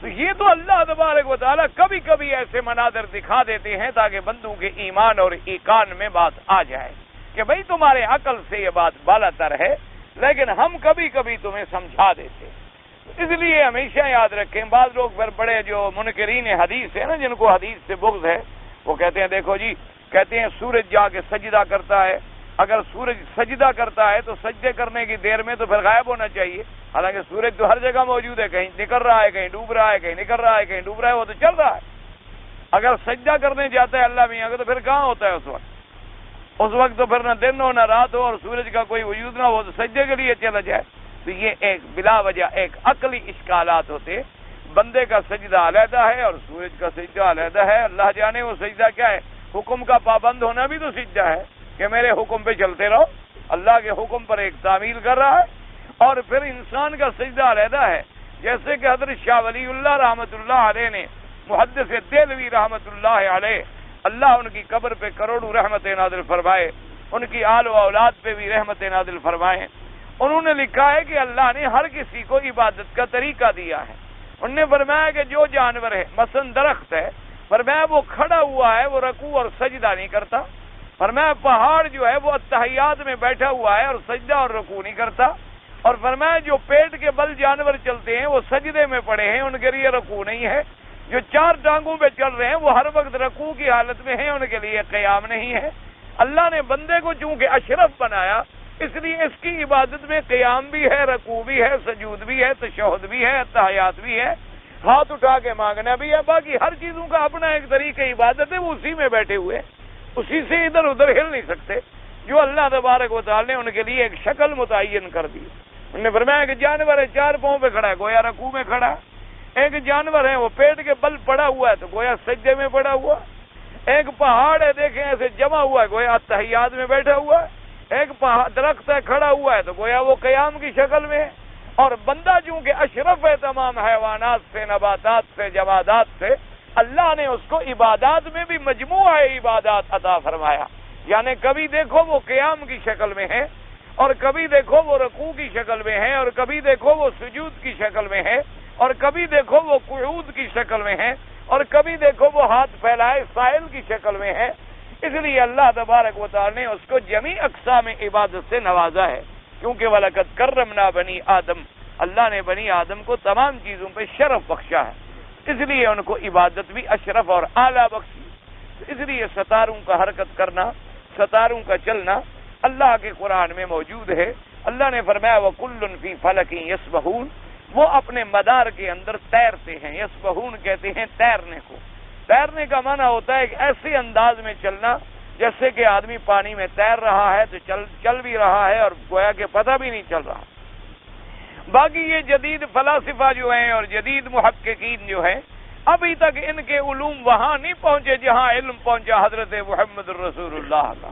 تو یہ تو اللہ تبارک و تعالیٰ کبھی کبھی ایسے مناظر دکھا دیتے ہیں تاکہ بندوں کے ایمان اور ایقان میں بات آ جائے کہ بھئی تمہارے عقل سے یہ بات بالا تر ہے، لیکن ہم کبھی کبھی تمہیں سمجھا دیتے. اس لیے ہمیشہ یاد رکھیں، بعض لوگ پھر بڑے جو منکرین حدیث ہیں نا، جن کو حدیث سے بغض ہے، وہ کہتے ہیں دیکھو جی، کہتے ہیں سورج جا کے سجدہ کرتا ہے، اگر سورج سجدہ کرتا ہے تو سجدے کرنے کی دیر میں تو پھر غائب ہونا چاہیے. حالانکہ سورج تو ہر جگہ موجود ہے، کہیں نکل رہا ہے، کہیں ڈوب رہا ہے، کہیں نکل رہا ہے، کہیں ڈوب رہا ہے، وہ تو چل رہا ہے. اگر سجدہ کرنے جاتا ہے اللہ میاں کا تو پھر کہاں ہوتا ہے اس وقت؟ اس وقت تو پھر نہ دن ہو نہ رات ہو اور سورج کا کوئی وجود نہ ہو تو سجدے کے لیے چلا جائے. تو یہ ایک بلا وجہ ایک عقلی اشکالات ہوتے. بندے کا سجدہ علیحدہ ہے اور سورج کا سجدہ علیحدہ ہے. اللہ جانے وہ سجدہ کیا ہے. حکم کا پابند ہونا بھی تو سجدہ ہے کہ میرے حکم پہ چلتے رہو. اللہ کے حکم پر ایک تعمیل کر رہا ہے. اور پھر انسان کا سجدہ علیحدہ ہے. جیسے کہ حضرت شاہ ولی اللہ رحمۃ اللہ علیہ نے، محدث دہلوی رحمۃ اللہ علیہ، اللہ ان کی قبر پہ کروڑوں رحمت نازل فرمائے، ان کی آل و اولاد پہ بھی رحمت نازل فرمائے. انہوں نے لکھا ہے کہ اللہ نے ہر کسی کو عبادت کا طریقہ دیا ہے. انہوں نے فرمایا کہ جو جانور ہے، مثلا درخت ہے، فرمایا وہ کھڑا ہوا ہے، وہ رکوع اور سجدہ نہیں کرتا. فرمایا پہاڑ جو ہے وہ اتحیات میں بیٹھا ہوا ہے اور سجدہ اور رکوع نہیں کرتا. اور فرمایا جو پیٹ کے بل جانور چلتے ہیں وہ سجدے میں پڑے ہیں، ان کے لیے رکوع نہیں ہے. جو 4 ٹانگوں پہ چل رہے ہیں وہ ہر وقت رکوع کی حالت میں ہیں، ان کے لیے قیام نہیں ہے. اللہ نے بندے کو چونکہ اشرف بنایا، اس لیے اس کی عبادت میں قیام بھی ہے، رکوع بھی ہے، سجود بھی ہے، تشہد بھی ہے، تحیات بھی ہے، ہاتھ اٹھا کے مانگنا بھی ہے. باقی ہر چیزوں کا اپنا ایک طریقہ عبادت ہے، وہ اسی میں بیٹھے ہوئے، اسی سے ادھر ادھر ہل نہیں سکتے. جو اللہ تبارک و تعالی نے ان کے لیے ایک شکل متعین کر دی. انہوں نے فرمایا کہ جانور ہے 4 پاؤں پہ کھڑا ہے، گویا رکوع میں کھڑا ہے. ایک جانور ہے وہ پیٹ کے بل پڑا ہوا ہے تو گویا سجدے میں پڑا ہوا. ایک پہاڑ ہے دیکھیں ایسے جمع ہوا ہے، گویا تحیات میں بیٹھا ہوا ہے. ایک درخت ہے کھڑا ہوا ہے تو گویا وہ قیام کی شکل میں ہے. اور بندہ چونکہ اشرف ہے تمام حیوانات سے، نباتات سے، جمادات سے، اللہ نے اس کو عبادات میں بھی مجموعہ عبادات عطا فرمایا. یعنی کبھی دیکھو وہ قیام کی شکل میں ہے، اور کبھی دیکھو وہ رکوع کی شکل میں ہے، اور کبھی دیکھو وہ سجود کی شکل میں ہے، اور کبھی دیکھو وہ قعود کی شکل میں ہے، اور کبھی دیکھو وہ ہاتھ پھیلائے سائل کی شکل میں ہے. اس لیے اللہ تبارک و تعالی نے اس کو جمیع اقسام عبادت سے نوازا ہے. کیونکہ وَلَقَدْ كَرَّمْنَا بَنِي آدم، اللہ نے بنی آدم کو تمام چیزوں پہ شرف بخشا ہے، اس لیے ان کو عبادت بھی اشرف اور اعلیٰ بخشی. اس لیے ستاروں کا حرکت کرنا، ستاروں کا چلنا اللہ کے قرآن میں موجود ہے. اللہ نے فرمایا وَكُلٌّ فِي فَلَكٍ يَسْبَحُونَ، وہ اپنے مدار کے اندر تیرتے ہیں. یسبحون کہتے ہیں تیرنے کو. تیرنے کا معنی ہوتا ہے ایک ایسے انداز میں چلنا جیسے کہ آدمی پانی میں تیر رہا ہے تو چل بھی رہا ہے اور گویا کہ پتہ بھی نہیں چل رہا۔ باقی یہ جدید فلاسفہ جو ہیں اور جدید محققین جو ہیں، ابھی تک ان کے علوم وہاں نہیں پہنچے جہاں علم پہنچا حضرت محمد الرسول اللہ کا۔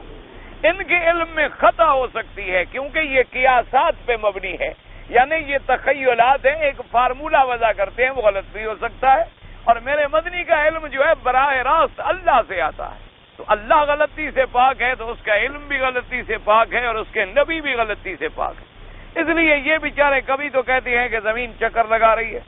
ان کے علم میں خطا ہو سکتی ہے کیونکہ یہ قیاسات پہ مبنی ہے، یعنی یہ تخیلات ہیں، ایک فارمولہ وضع کرتے ہیں، وہ غلط بھی ہو سکتا ہے۔ اور میرے مدنی کا علم جو ہے براہ راست اللہ سے آتا ہے، تو اللہ غلطی سے پاک ہے تو اس کا علم بھی غلطی سے پاک ہے اور اس کے نبی بھی غلطی سے پاک ہے۔ اس لیے یہ بیچارے کبھی تو کہتے ہیں کہ زمین چکر لگا رہی ہے،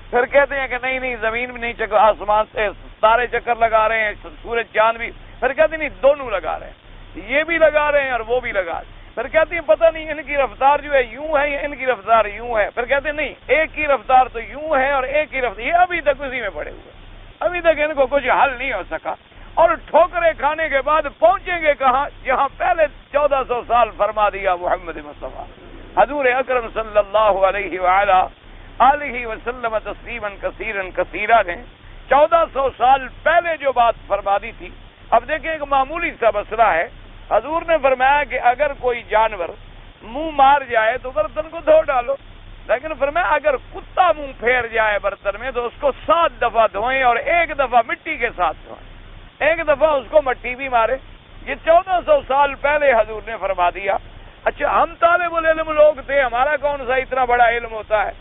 پھر کہتے ہیں کہ نہیں زمین بھی نہیں چکر، آسمان سے تارے چکر لگا رہے ہیں، سورج چاند بھی، پھر کہتے ہیں نہیں دونوں لگا رہے ہیں، یہ بھی لگا رہے ہیں اور وہ بھی لگا رہے ہیں، پھر کہتے ہیں پتہ نہیں ان کی رفتار جو ہے یوں ہے یا ان کی رفتار یوں ہے، پھر کہتے ہیں نہیں ایک کی رفتار تو یوں ہے اور ایک کی رفتار، یہ ابھی تک اسی میں پڑے ہوئے، ابھی تک ان کو کچھ حل نہیں ہو سکا، اور ٹھوکریں کھانے کے بعد پہنچیں گے کہاں؟ جہاں پہلے 1400 سال فرما دیا محمد مصطفیٰ حضور اکرم صلی اللہ علیہ وآلہ آلہ وسلم تسلیما کثیرا کثیرا نے 1400 سال پہلے جو بات فرما دی تھی۔ اب دیکھیں ایک معمولی سا مسئلہ ہے، حضور نے فرمایا کہ اگر کوئی جانور منہ مار جائے تو برتن کو دھو ڈالو، لیکن فرمایا اگر کتا منہ پھیر جائے برتن میں تو اس کو 7 دفعہ دھوئیں اور 1 دفعہ مٹی کے ساتھ دھوئیں، 1 دفعہ اس کو مٹی بھی مارے۔ یہ 1400 سال پہلے حضور نے فرما دیا۔ اچھا ہم طالب العلم لوگ تھے، ہمارا کون سا اتنا بڑا علم ہوتا ہے،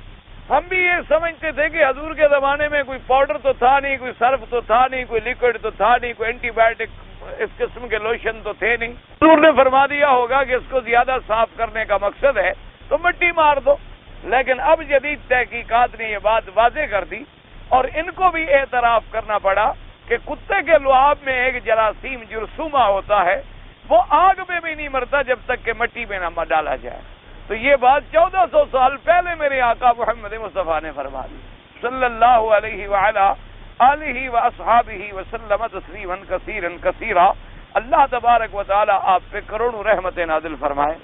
ہم بھی یہ سمجھتے تھے کہ حضور کے زمانے میں کوئی پاؤڈر تو تھا نہیں، کوئی سرف تو تھا نہیں، کوئی لیکوڈ تو تھا نہیں، کوئی اینٹی بایوٹک اس قسم کے لوشن تو تھے نہیں، حضور نے فرما دیا ہوگا کہ اس کو زیادہ صاف کرنے کا مقصد ہے تو مٹی مار دو۔ لیکن اب جدید تحقیقات نے یہ بات واضح کر دی اور ان کو بھی اعتراف کرنا پڑا کہ کتے کے لعاب میں ایک جراثیم جرثومہ ہوتا ہے، وہ آگ میں بھی نہیں مرتا جب تک کہ مٹی میں نہ ڈالا جائے۔ تو یہ بات 1400 سال پہلے میرے آقا محمد مصطفیٰ نے فرما دی صلی اللہ علیہ وعلا آلہ واصحابہ وسلم تسلیما کثیرا کثیرا۔ اللہ تبارک و تعالی آپ پہ کروڑوں رحمت نازل فرمائے۔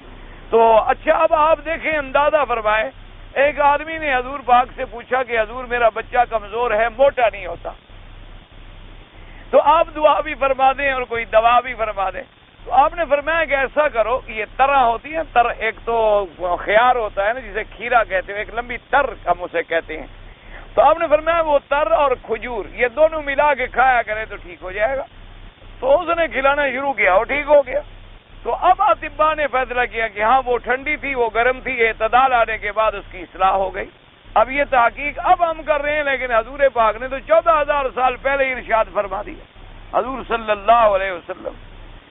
تو اچھا اب آپ دیکھیں، اندازہ فرمائے، ایک آدمی نے حضور پاک سے پوچھا کہ حضور میرا بچہ کمزور ہے، موٹا نہیں ہوتا، تو آپ دعا بھی فرما دیں اور کوئی دوا بھی فرما دیں۔ تو آپ نے فرمایا کہ ایسا کرو کہ یہ ترہ ہوتی ہے، تر ایک تو خیار ہوتا ہے نا جسے کھیرا کہتے ہیں، ایک لمبی تر ہم اسے کہتے ہیں، تو آپ نے فرمایا وہ تر اور کھجور یہ دونوں ملا کے کھایا کرے تو ٹھیک ہو جائے گا۔ تو اس نے کھلانا شروع کیا، وہ ٹھیک ہو گیا۔ تو اب اطباء نے فیصلہ کیا کہ ہاں وہ ٹھنڈی تھی، وہ گرم تھی، اعتدال آنے کے بعد اس کی اصلاح ہو گئی۔ اب یہ تحقیق اب ہم کر رہے ہیں، لیکن حضور پاک نے تو 14,000 سال پہلے ہی ارشاد فرما دیا حضور صلی اللہ علیہ وسلم۔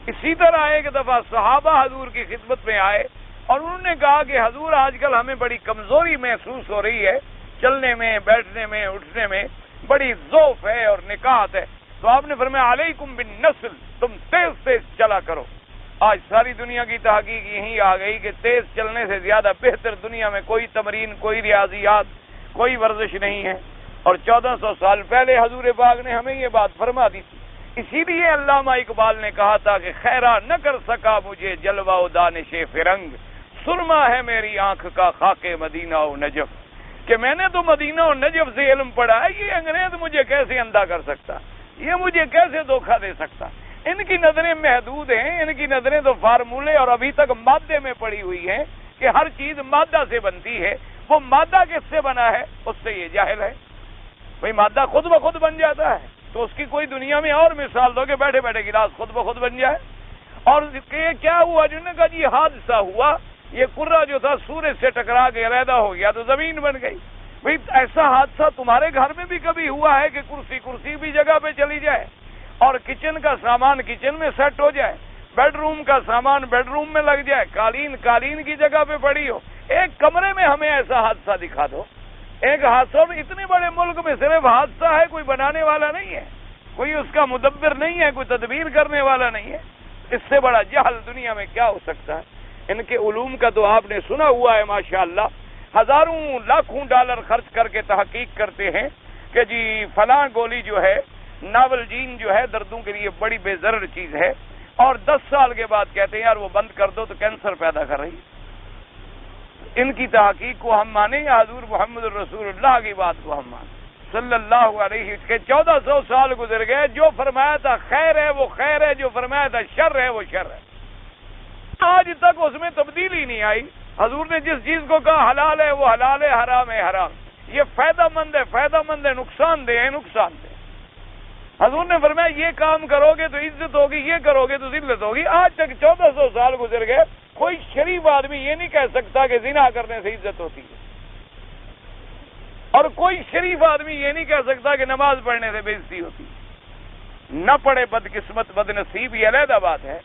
اسی طرح ایک دفعہ صحابہ حضور کی خدمت میں آئے اور انہوں نے کہا کہ حضور آج کل ہمیں بڑی کمزوری محسوس ہو رہی ہے، چلنے میں، بیٹھنے میں، اٹھنے میں بڑی ضعف ہے اور نکات ہے۔ تو آپ نے فرمایا علیکم بالنسل، تم تیز تیز چلا کرو۔ آج ساری دنیا کی تحقیق یہی آ گئی کہ تیز چلنے سے زیادہ بہتر دنیا میں کوئی تمرین، کوئی ریاضیات، کوئی ورزش نہیں ہے، اور 1400 سال پہلے حضور پاک نے ہمیں یہ بات فرما دی تھی۔ اسی لیے علامہ اقبال نے کہا تھا کہ خیرہ نہ کر سکا مجھے جلوہ و دانش فرنگ، سرما ہے میری آنکھ کا خاک مدینہ و نجف، کہ میں نے تو مدینہ و نجف سے علم پڑھا ہے، یہ انگریز مجھے کیسے اندھا کر سکتا، یہ مجھے کیسے دھوکہ دے سکتا۔ ان کی نظریں محدود ہیں، ان کی نظریں تو فارمولے اور ابھی تک مادے میں پڑی ہوئی ہیں کہ ہر چیز مادہ سے بنتی ہے۔ وہ مادہ کس سے بنا ہے اس سے یہ جاہل ہے۔ بھئی مادہ خود بخود بن جاتا ہے تو اس کی کوئی دنیا میں اور مثال دو کہ بیٹھے بیٹھے گلاس خود بخود بن جائے۔ اور یہ کیا ہوا؟ جنہوں نے کہا جی حادثہ ہوا، یہ کرہ جو تھا سورج سے ٹکرا کے علیحدہ ہو گیا تو زمین بن گئی۔ بھئی ایسا حادثہ تمہارے گھر میں بھی کبھی ہوا ہے کہ کرسی بھی جگہ پہ چلی جائے اور کچن کا سامان کچن میں سیٹ ہو جائے، بیڈ روم کا سامان بیڈ روم میں لگ جائے، قالین کی جگہ پہ پڑی ہو؟ ایک کمرے میں ہمیں ایسا حادثہ دکھا دو۔ ایک حادثہ میں اتنے بڑے ملک میں صرف حادثہ ہے، کوئی بنانے والا نہیں ہے، کوئی اس کا مدبر نہیں ہے، کوئی تدبیر کرنے والا نہیں ہے۔ اس سے بڑا جہل دنیا میں کیا ہو سکتا ہے؟ ان کے علوم کا تو آپ نے سنا ہوا ہے، ماشاءاللہ ہزاروں لاکھوں ڈالر خرچ کر کے تحقیق کرتے ہیں کہ جی فلاں گولی جو ہے ناولجین جو ہے دردوں کے لیے بڑی بے ضرر چیز ہے، اور 10 سال کے بعد کہتے ہیں یار وہ بند کر دو تو کینسر پیدا کر رہی ہے۔ ان کی تحقیق کو ہم مانیں یا حضور محمد الرسول اللہ کی بات کو ہم مانیں؟ صلی اللہ علیہ کے 1400 سال گزر گئے، جو فرمایا تھا خیر ہے وہ خیر ہے، جو فرمایا تھا شر ہے وہ شر ہے، آج تک اس میں تبدیلی نہیں آئی۔ حضور نے جس چیز کو کہا حلال ہے وہ حلال ہے، حرام ہے حرام، یہ فائدہ مند ہے فائدہ مند ہے، نقصان دہ ہے نقصان دہ۔ حضور نے فرمایا یہ کام کرو گے تو عزت ہوگی، یہ کرو گے تو ذلت ہوگی۔ آج تک 1400 سال گزر گئے، کوئی شریف آدمی یہ نہیں کہہ سکتا کہ زنا کرنے سے عزت ہوتی ہے، اور کوئی شریف آدمی یہ نہیں کہہ سکتا کہ نماز پڑھنے سے بے عزتی ہوتی ہے۔ نہ پڑھے بدقسمت بد نصیب، یہ علیحدہ بات ہے،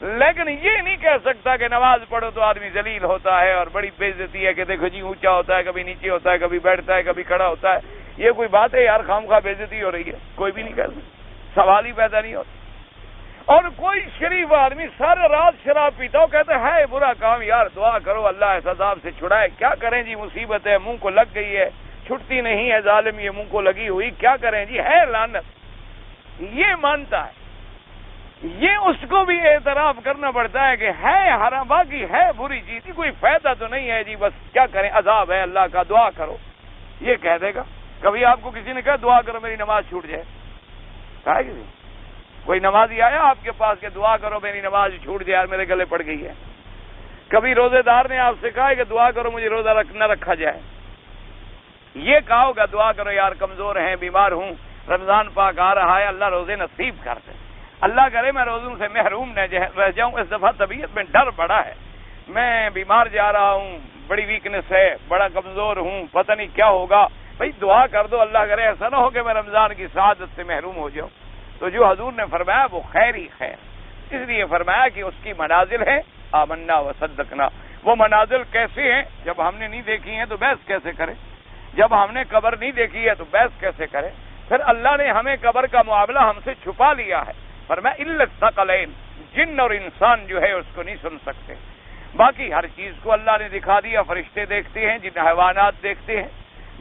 لیکن یہ نہیں کہہ سکتا کہ نماز پڑھو تو آدمی ذلیل ہوتا ہے اور بڑی بے عزتی ہے کہ دیکھو جی اونچا ہوتا ہے، کبھی نیچے ہوتا ہے، کبھی بیٹھتا ہے، کبھی کھڑا ہوتا ہے۔ یہ کوئی بات ہے یار؟ خواہ بے عزتی ہو رہی ہے، کوئی بھی نہیں کہہ سکتا، سوال ہی پیدا نہیں ہوتا۔ اور کوئی شریف آدمی سارے رات شراب پیتا ہو، کہتا ہے برا کام یار، دعا کرو اللہ اس عذاب سے چھڑائے، کیا کریں جی مصیبت ہے، منہ کو لگ گئی ہے، چھٹتی نہیں ہے ظالم، یہ منہ کو لگی ہوئی، کیا کریں جی، ہے لعنت، یہ مانتا ہے۔ یہ اس کو بھی اعتراف کرنا پڑتا ہے کہ ہے حرام، باقی ہے بری چیز، کوئی فائدہ تو نہیں ہے جی، بس کیا کریں عذاب ہے اللہ کا، دعا کرو، یہ کہہ دے گا۔ کبھی آپ کو کسی نے کہا دعا کرو میری نماز چھوٹ جائے؟ کہا کسی کوئی نمازی آیا آپ کے پاس کہ دعا کرو میری نماز چھوٹ جائے یار، میرے گلے پڑ گئی ہے؟ کبھی روزے دار نے آپ سے کہا کہ دعا کرو مجھے روزہ نہ رکھا جائے؟ یہ کہا ہوگا دعا کرو یار کمزور ہیں، بیمار ہوں، رمضان پاک آ رہا ہے، اللہ روزے نصیب کر دے، اللہ کرے میں روزوں سے محروم نہ رہ جاؤں، اس دفعہ طبیعت میں ڈر بڑا ہے، میں بیمار جا رہا ہوں، بڑی ویکنس ہے، بڑا کمزور ہوں، پتہ نہیں کیا ہوگا، بھائی دعا کر دو، اللہ کرے ایسا نہ ہو کہ میں رمضان کی سعادت سے محروم ہو جاؤں۔ تو جو حضور نے فرمایا وہ خیر ہی خیر، اس لیے فرمایا کہ اس کی منازل ہے آمنا و صدقنا۔ وہ منازل کیسے ہیں؟ جب ہم نے نہیں دیکھی ہیں تو بحث کیسے کرے؟ جب ہم نے قبر نہیں دیکھی ہے تو بحث کیسے کرے؟ پھر اللہ نے ہمیں قبر کا معاملہ ہم سے چھپا لیا ہے، فرمایا الا الثقلین، جن اور انسان جو ہے اس کو نہیں سن سکتے، باقی ہر چیز کو اللہ نے دکھا دیا، فرشتے دیکھتے ہیں، جن حیوانات دیکھتے ہیں،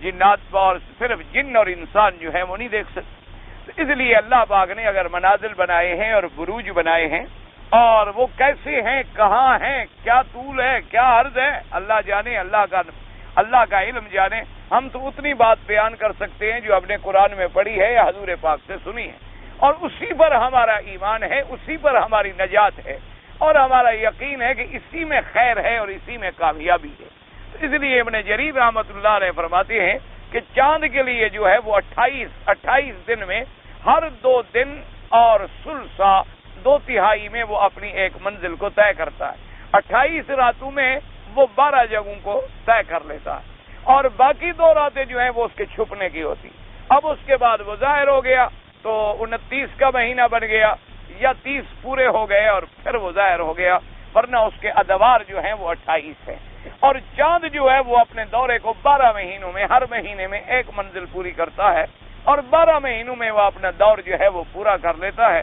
جنات، اور صرف جن اور انسان جو ہے وہ نہیں دیکھ سکتے۔ تو اس لیے اللہ پاک نے اگر منازل بنائے ہیں اور بروج بنائے ہیں، اور وہ کیسے ہیں، کہاں ہیں، کیا طول ہے، کیا عرض ہے، اللہ جانے، اللہ کا علم جانے۔ ہم تو اتنی بات بیان کر سکتے ہیں جو اپنے قرآن میں پڑھی ہے یا حضور پاک سے سنی ہے، اور اسی پر ہمارا ایمان ہے، اسی پر ہماری نجات ہے، اور ہمارا یقین ہے کہ اسی میں خیر ہے اور اسی میں کامیابی ہے۔ تو اس لیے ابن جریر رحمۃ اللہ علیہ فرماتے ہیں کہ چاند کے لیے جو ہے وہ 28 دن میں ہر 2 دن اور ثلثا 2/3 میں وہ اپنی ایک منزل کو طے کرتا ہے۔ 28 راتوں میں وہ 12 جگہوں کو طے کر لیتا ہے، اور باقی 2 راتیں جو ہیں وہ اس کے چھپنے کی ہوتی۔ اب اس کے بعد وہ ظاہر ہو گیا تو 29 کا مہینہ بن گیا، یا 30 پورے ہو گئے اور پھر وہ ظاہر ہو گیا، ورنہ اس کے ادوار جو ہیں وہ 28 ہیں۔ اور چاند جو ہے وہ اپنے دورے کو 12 مہینوں میں، ہر مہینے میں ایک منزل پوری کرتا ہے، اور 12 مہینوں میں وہ اپنا دور جو ہے وہ پورا کر لیتا ہے۔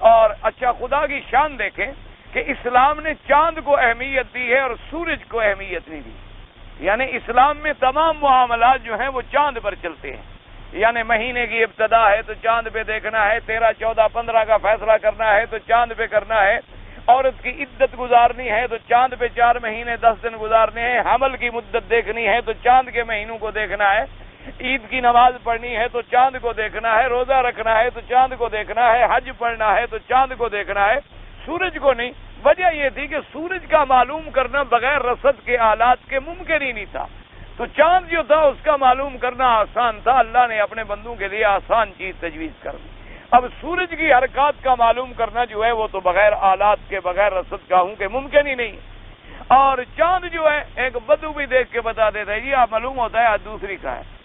اور اچھا خدا کی شان دیکھیں کہ اسلام نے چاند کو اہمیت دی ہے اور سورج کو اہمیت نہیں دی، یعنی اسلام میں تمام معاملات جو ہیں وہ چاند پر چلتے ہیں، یعنی مہینے کی ابتدا ہے تو چاند پہ دیکھنا ہے، 13، 14، 15 کا فیصلہ کرنا ہے تو چاند پہ کرنا ہے، عورت کی عدت گزارنی ہے تو چاند پہ 4 مہینے 10 دن گزارنے ہیں، حمل کی مدت دیکھنی ہے تو چاند کے مہینوں کو دیکھنا ہے، عید کی نماز پڑھنی ہے تو چاند کو دیکھنا ہے، روزہ رکھنا ہے تو چاند کو دیکھنا ہے، حج پڑھنا ہے تو چاند کو دیکھنا ہے، سورج کو نہیں۔ وجہ یہ تھی کہ سورج کا معلوم کرنا بغیر رصد کے آلات کے ممکن ہی نہیں تھا، تو چاند جو تھا اس کا معلوم کرنا آسان تھا، اللہ نے اپنے بندوں کے لیے آسان چیز تجویز کر دی۔ اب سورج کی حرکات کا معلوم کرنا جو ہے وہ تو بغیر آلات کے، بغیر رصد گاہوں کے ممکن ہی نہیں۔ اور چاند جو ہے ایک بدو بھی دیکھ کے بتا دیتا ہے، یہ آپ معلوم ہوتا ہے آج دوسری کا ہے۔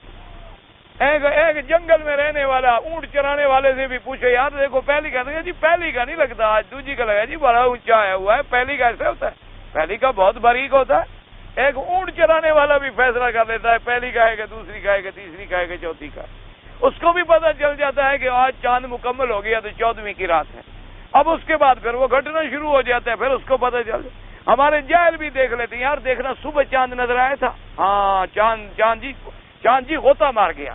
ایک جنگل میں رہنے والا اونٹ چرانے والے سے بھی پوچھو یار دیکھو پہلی کا، جی پہلی کا نہیں لگتا آج، دوسری کا لگا جی بڑا اونچا آیا ہوا ہے، پہلی کا ایسا ہوتا ہے، پہلی کا بہت باریک ہوتا ہے۔ ایک اونٹ چرانے والا بھی فیصلہ کر لیتا ہے پہلی کا ہے کہ دوسری کا ہے کہ تیسری کا ہے کہ چوتھی کا، اس کو بھی پتہ چل جاتا ہے کہ آج چاند مکمل ہو گیا تو 14ویں کی رات ہے۔ اب اس کے بعد پھر وہ گھٹنا شروع ہو جاتا ہے، پھر اس کو پتہ چل جاتا۔ ہمارے جاہل بھی دیکھ لیتے ہیں، یار دیکھنا صبح چاند نظر آیا تھا، ہاں چاند جی غوطہ مار گیا،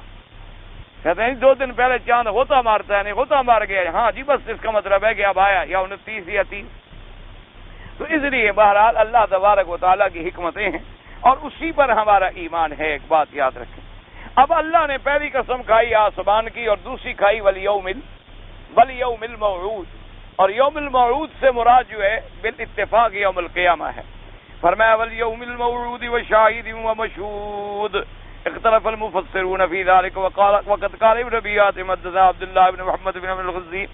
کہتے ہیں 2 دن پہلے چاند غوطہ مارتا ہے، نہیں غوطہ مار گیا، ہاں جی بس اس کا مطلب ہے کہ اب آیا، یا 29 یا 30۔ تو اس لیے بہرحال اللہ تبارک و تعالیٰ کی حکمتیں ہیں، اور اسی پر ہمارا ایمان ہے۔ ایک بات یاد رکھیں، اب اللہ نے پہلی قسم کھائی آسمان کی اور دوسری کھائی والیوم الموعود، اور یوم الموعود سے مراد جو ہے بالاتفاق یوم القیامہ ہے۔ فرمایا والیوم الموعود وشاہد ومشہود، اختلف المفسرون فی ذلك وقد قال ابن ابی حاتم حدثنا عبد الله بن محمد بن الغزی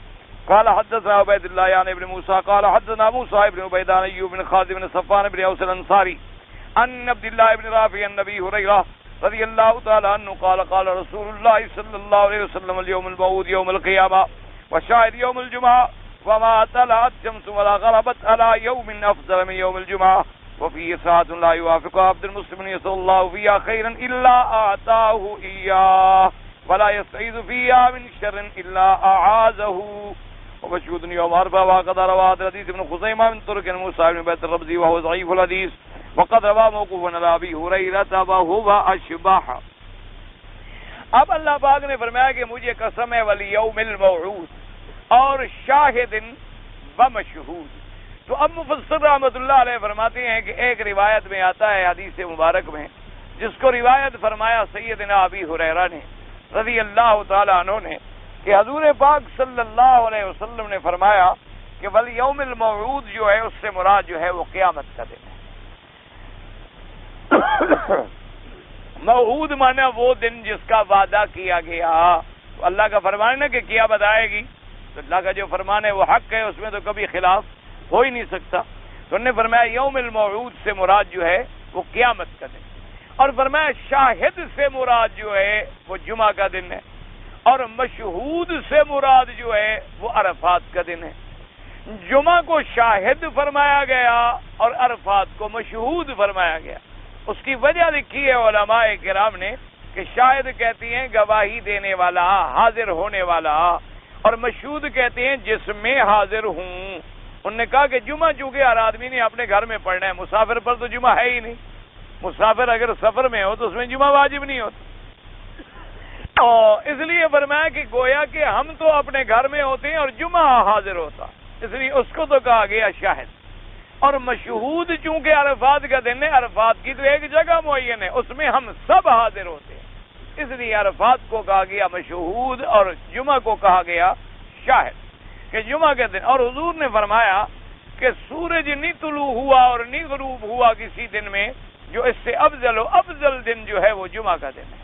قال حدثنا عبید اللہ یعنی ابن موسیٰ قال حدثنا موسیٰ بن عبیدان ایوب بن خالد بن صفوان بن اوس الانصاری عن عبد الله بن رافع عن ابی ہریرہ رضی اللہ تعالی عنہ قال قال رسول اللہ صلی اللہ علیہ وسلم اليوم الموعود يوم القیامہ وشاهد يوم الجمعہ وما طلعت الشمس ولا غربت على يوم افضل من يوم الجمعہ وفي ساعة لا يوافق عبد المسلم يسأل الله فيها خيرا إلا أعطاه إياه ولا يستعيذ فيها من شر إلا أعاذه ومشهود يوم أربعة وقد روى الحديث ابن خزيمة من طرق موسى بن بيت الربزي وهو ضعيف الحديث وقد روى موقوفا على أبي هريرة وهو أشبه۔ اب اللہ پاک نے فرمایا کہ مجھے قسم ہے والیوم الموعود اور شاہد و مشہود۔ تو اب مفسر رحمۃ اللہ علیہ فرماتے ہیں کہ ایک روایت میں آتا ہے حدیث مبارک میں، جس کو روایت فرمایا سیدنا ابی ہریرہ نے رضی اللہ تعالی عنہ نے، کہ حضور پاک صلی اللہ علیہ وسلم نے فرمایا کہ والیوم الموعود جو ہے اس سے مراد جو ہے وہ قیامت کا دن ہے۔ موعود مانا وہ دن جس کا وعدہ کیا گیا، تو اللہ کا فرمان ہے کہ قیامت آئے گی، تو اللہ کا جو فرمان ہے وہ حق ہے، اس میں تو کبھی خلاف ہو ہی نہیں سکتا۔ تو انہوں نے فرمایا یوم الموعود سے مراد جو ہے وہ قیامت کا دن، اور فرمایا شاہد سے مراد جو ہے وہ جمعہ کا دن ہے، اور مشہود سے مراد جو ہے وہ عرفات کا دن ہے۔ جمعہ کو شاہد فرمایا گیا اور عرفات کو مشہود فرمایا گیا۔ اس کی وجہ لکھی ہے علماء کرام نے کہ شاہد کہتی ہیں گواہی دینے والا، حاضر ہونے والا، اور مشہود کہتے ہیں جس میں حاضر ہوں۔ انہوں نے کہا کہ جمعہ چونکہ ہر آدمی نے اپنے گھر میں پڑھنا ہے، مسافر پر تو جمعہ ہے ہی نہیں، مسافر اگر سفر میں ہو تو اس میں جمعہ واجب نہیں ہوتا، اور اس لیے فرمایا کہ گویا کہ ہم تو اپنے گھر میں ہوتے ہیں اور جمعہ حاضر ہوتا، اس لیے اس کو تو کہا گیا شاہد۔ اور مشہود چونکہ عرفات کا دن ہے، عرفات کی تو ایک جگہ معین ہے، اس میں ہم سب حاضر ہوتے ہیں، اس لیے عرفات کو کہا گیا مشہود اور جمعہ کو کہا گیا شاہد، کہ جمعہ کے دن۔ اور حضور نے فرمایا کہ سورج نہیں طلوع ہوا اور نہیں غروب ہوا کسی دن میں جو اس سے افضل دن جو ہے وہ جمعہ کا دن ہے۔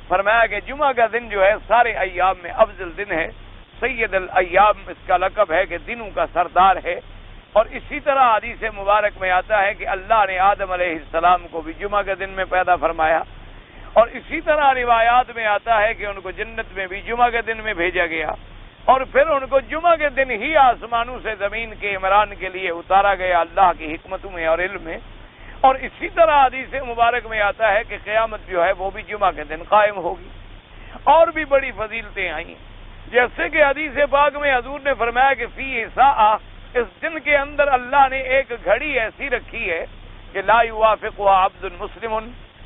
فرمایا کہ جمعہ کا دن جو ہے سارے ایام میں افضل دن ہے، سید الایام اس کا لقب ہے کہ دنوں کا سردار ہے۔ اور اسی طرح حدیث مبارک میں آتا ہے کہ اللہ نے آدم علیہ السلام کو بھی جمعہ کے دن میں پیدا فرمایا، اور اسی طرح روایات میں آتا ہے کہ ان کو جنت میں بھی جمعہ کے دن میں بھیجا گیا، اور پھر ان کو جمعہ کے دن ہی آسمانوں سے زمین کے عمران کے لیے اتارا گیا اللہ کی حکمتوں میں اور علم میں۔ اور اسی طرح حدیث مبارک میں آتا ہے کہ قیامت جو ہے وہ بھی جمعہ کے دن قائم ہوگی۔ اور بھی بڑی فضیلتیں آئی ہیں، جیسے کہ حدیث پاک میں حضور نے فرمایا کہ فی ساعہ، اس دن کے اندر اللہ نے ایک گھڑی ایسی رکھی ہے کہ لا یوافقها عبد مسلم،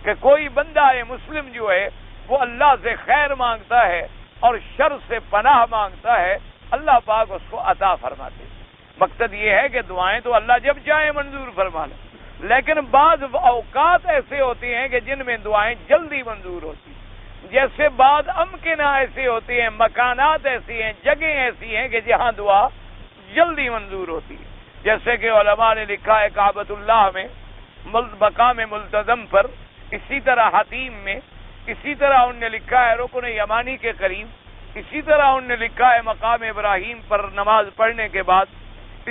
کہ کوئی بندہ مسلم جو ہے وہ اللہ سے خیر مانگتا ہے اور شر سے پناہ مانگتا ہے، اللہ پاک اس کو عطا فرماتے۔ مقصد یہ ہے کہ دعائیں تو اللہ جب چاہے منظور فرما لے، لیکن بعض اوقات ایسے ہوتے ہیں کہ جن میں دعائیں جلدی منظور ہوتی ہیں، جیسے بعض امکنہ ایسے ہوتے ہیں، مکانات ایسی ہیں، جگہیں ایسی ہیں کہ جہاں دعا جلدی منظور ہوتی ہے، جیسے کہ علماء نے لکھا ہے کعبۃ اللہ میں، مقام ملتزم پر، اسی طرح حتیم میں، اسی طرح انہوں نے لکھا ہے رکن یمانی کے قریب، اسی طرح انہوں نے لکھا ہے مقام ابراہیم پر نماز پڑھنے کے بعد،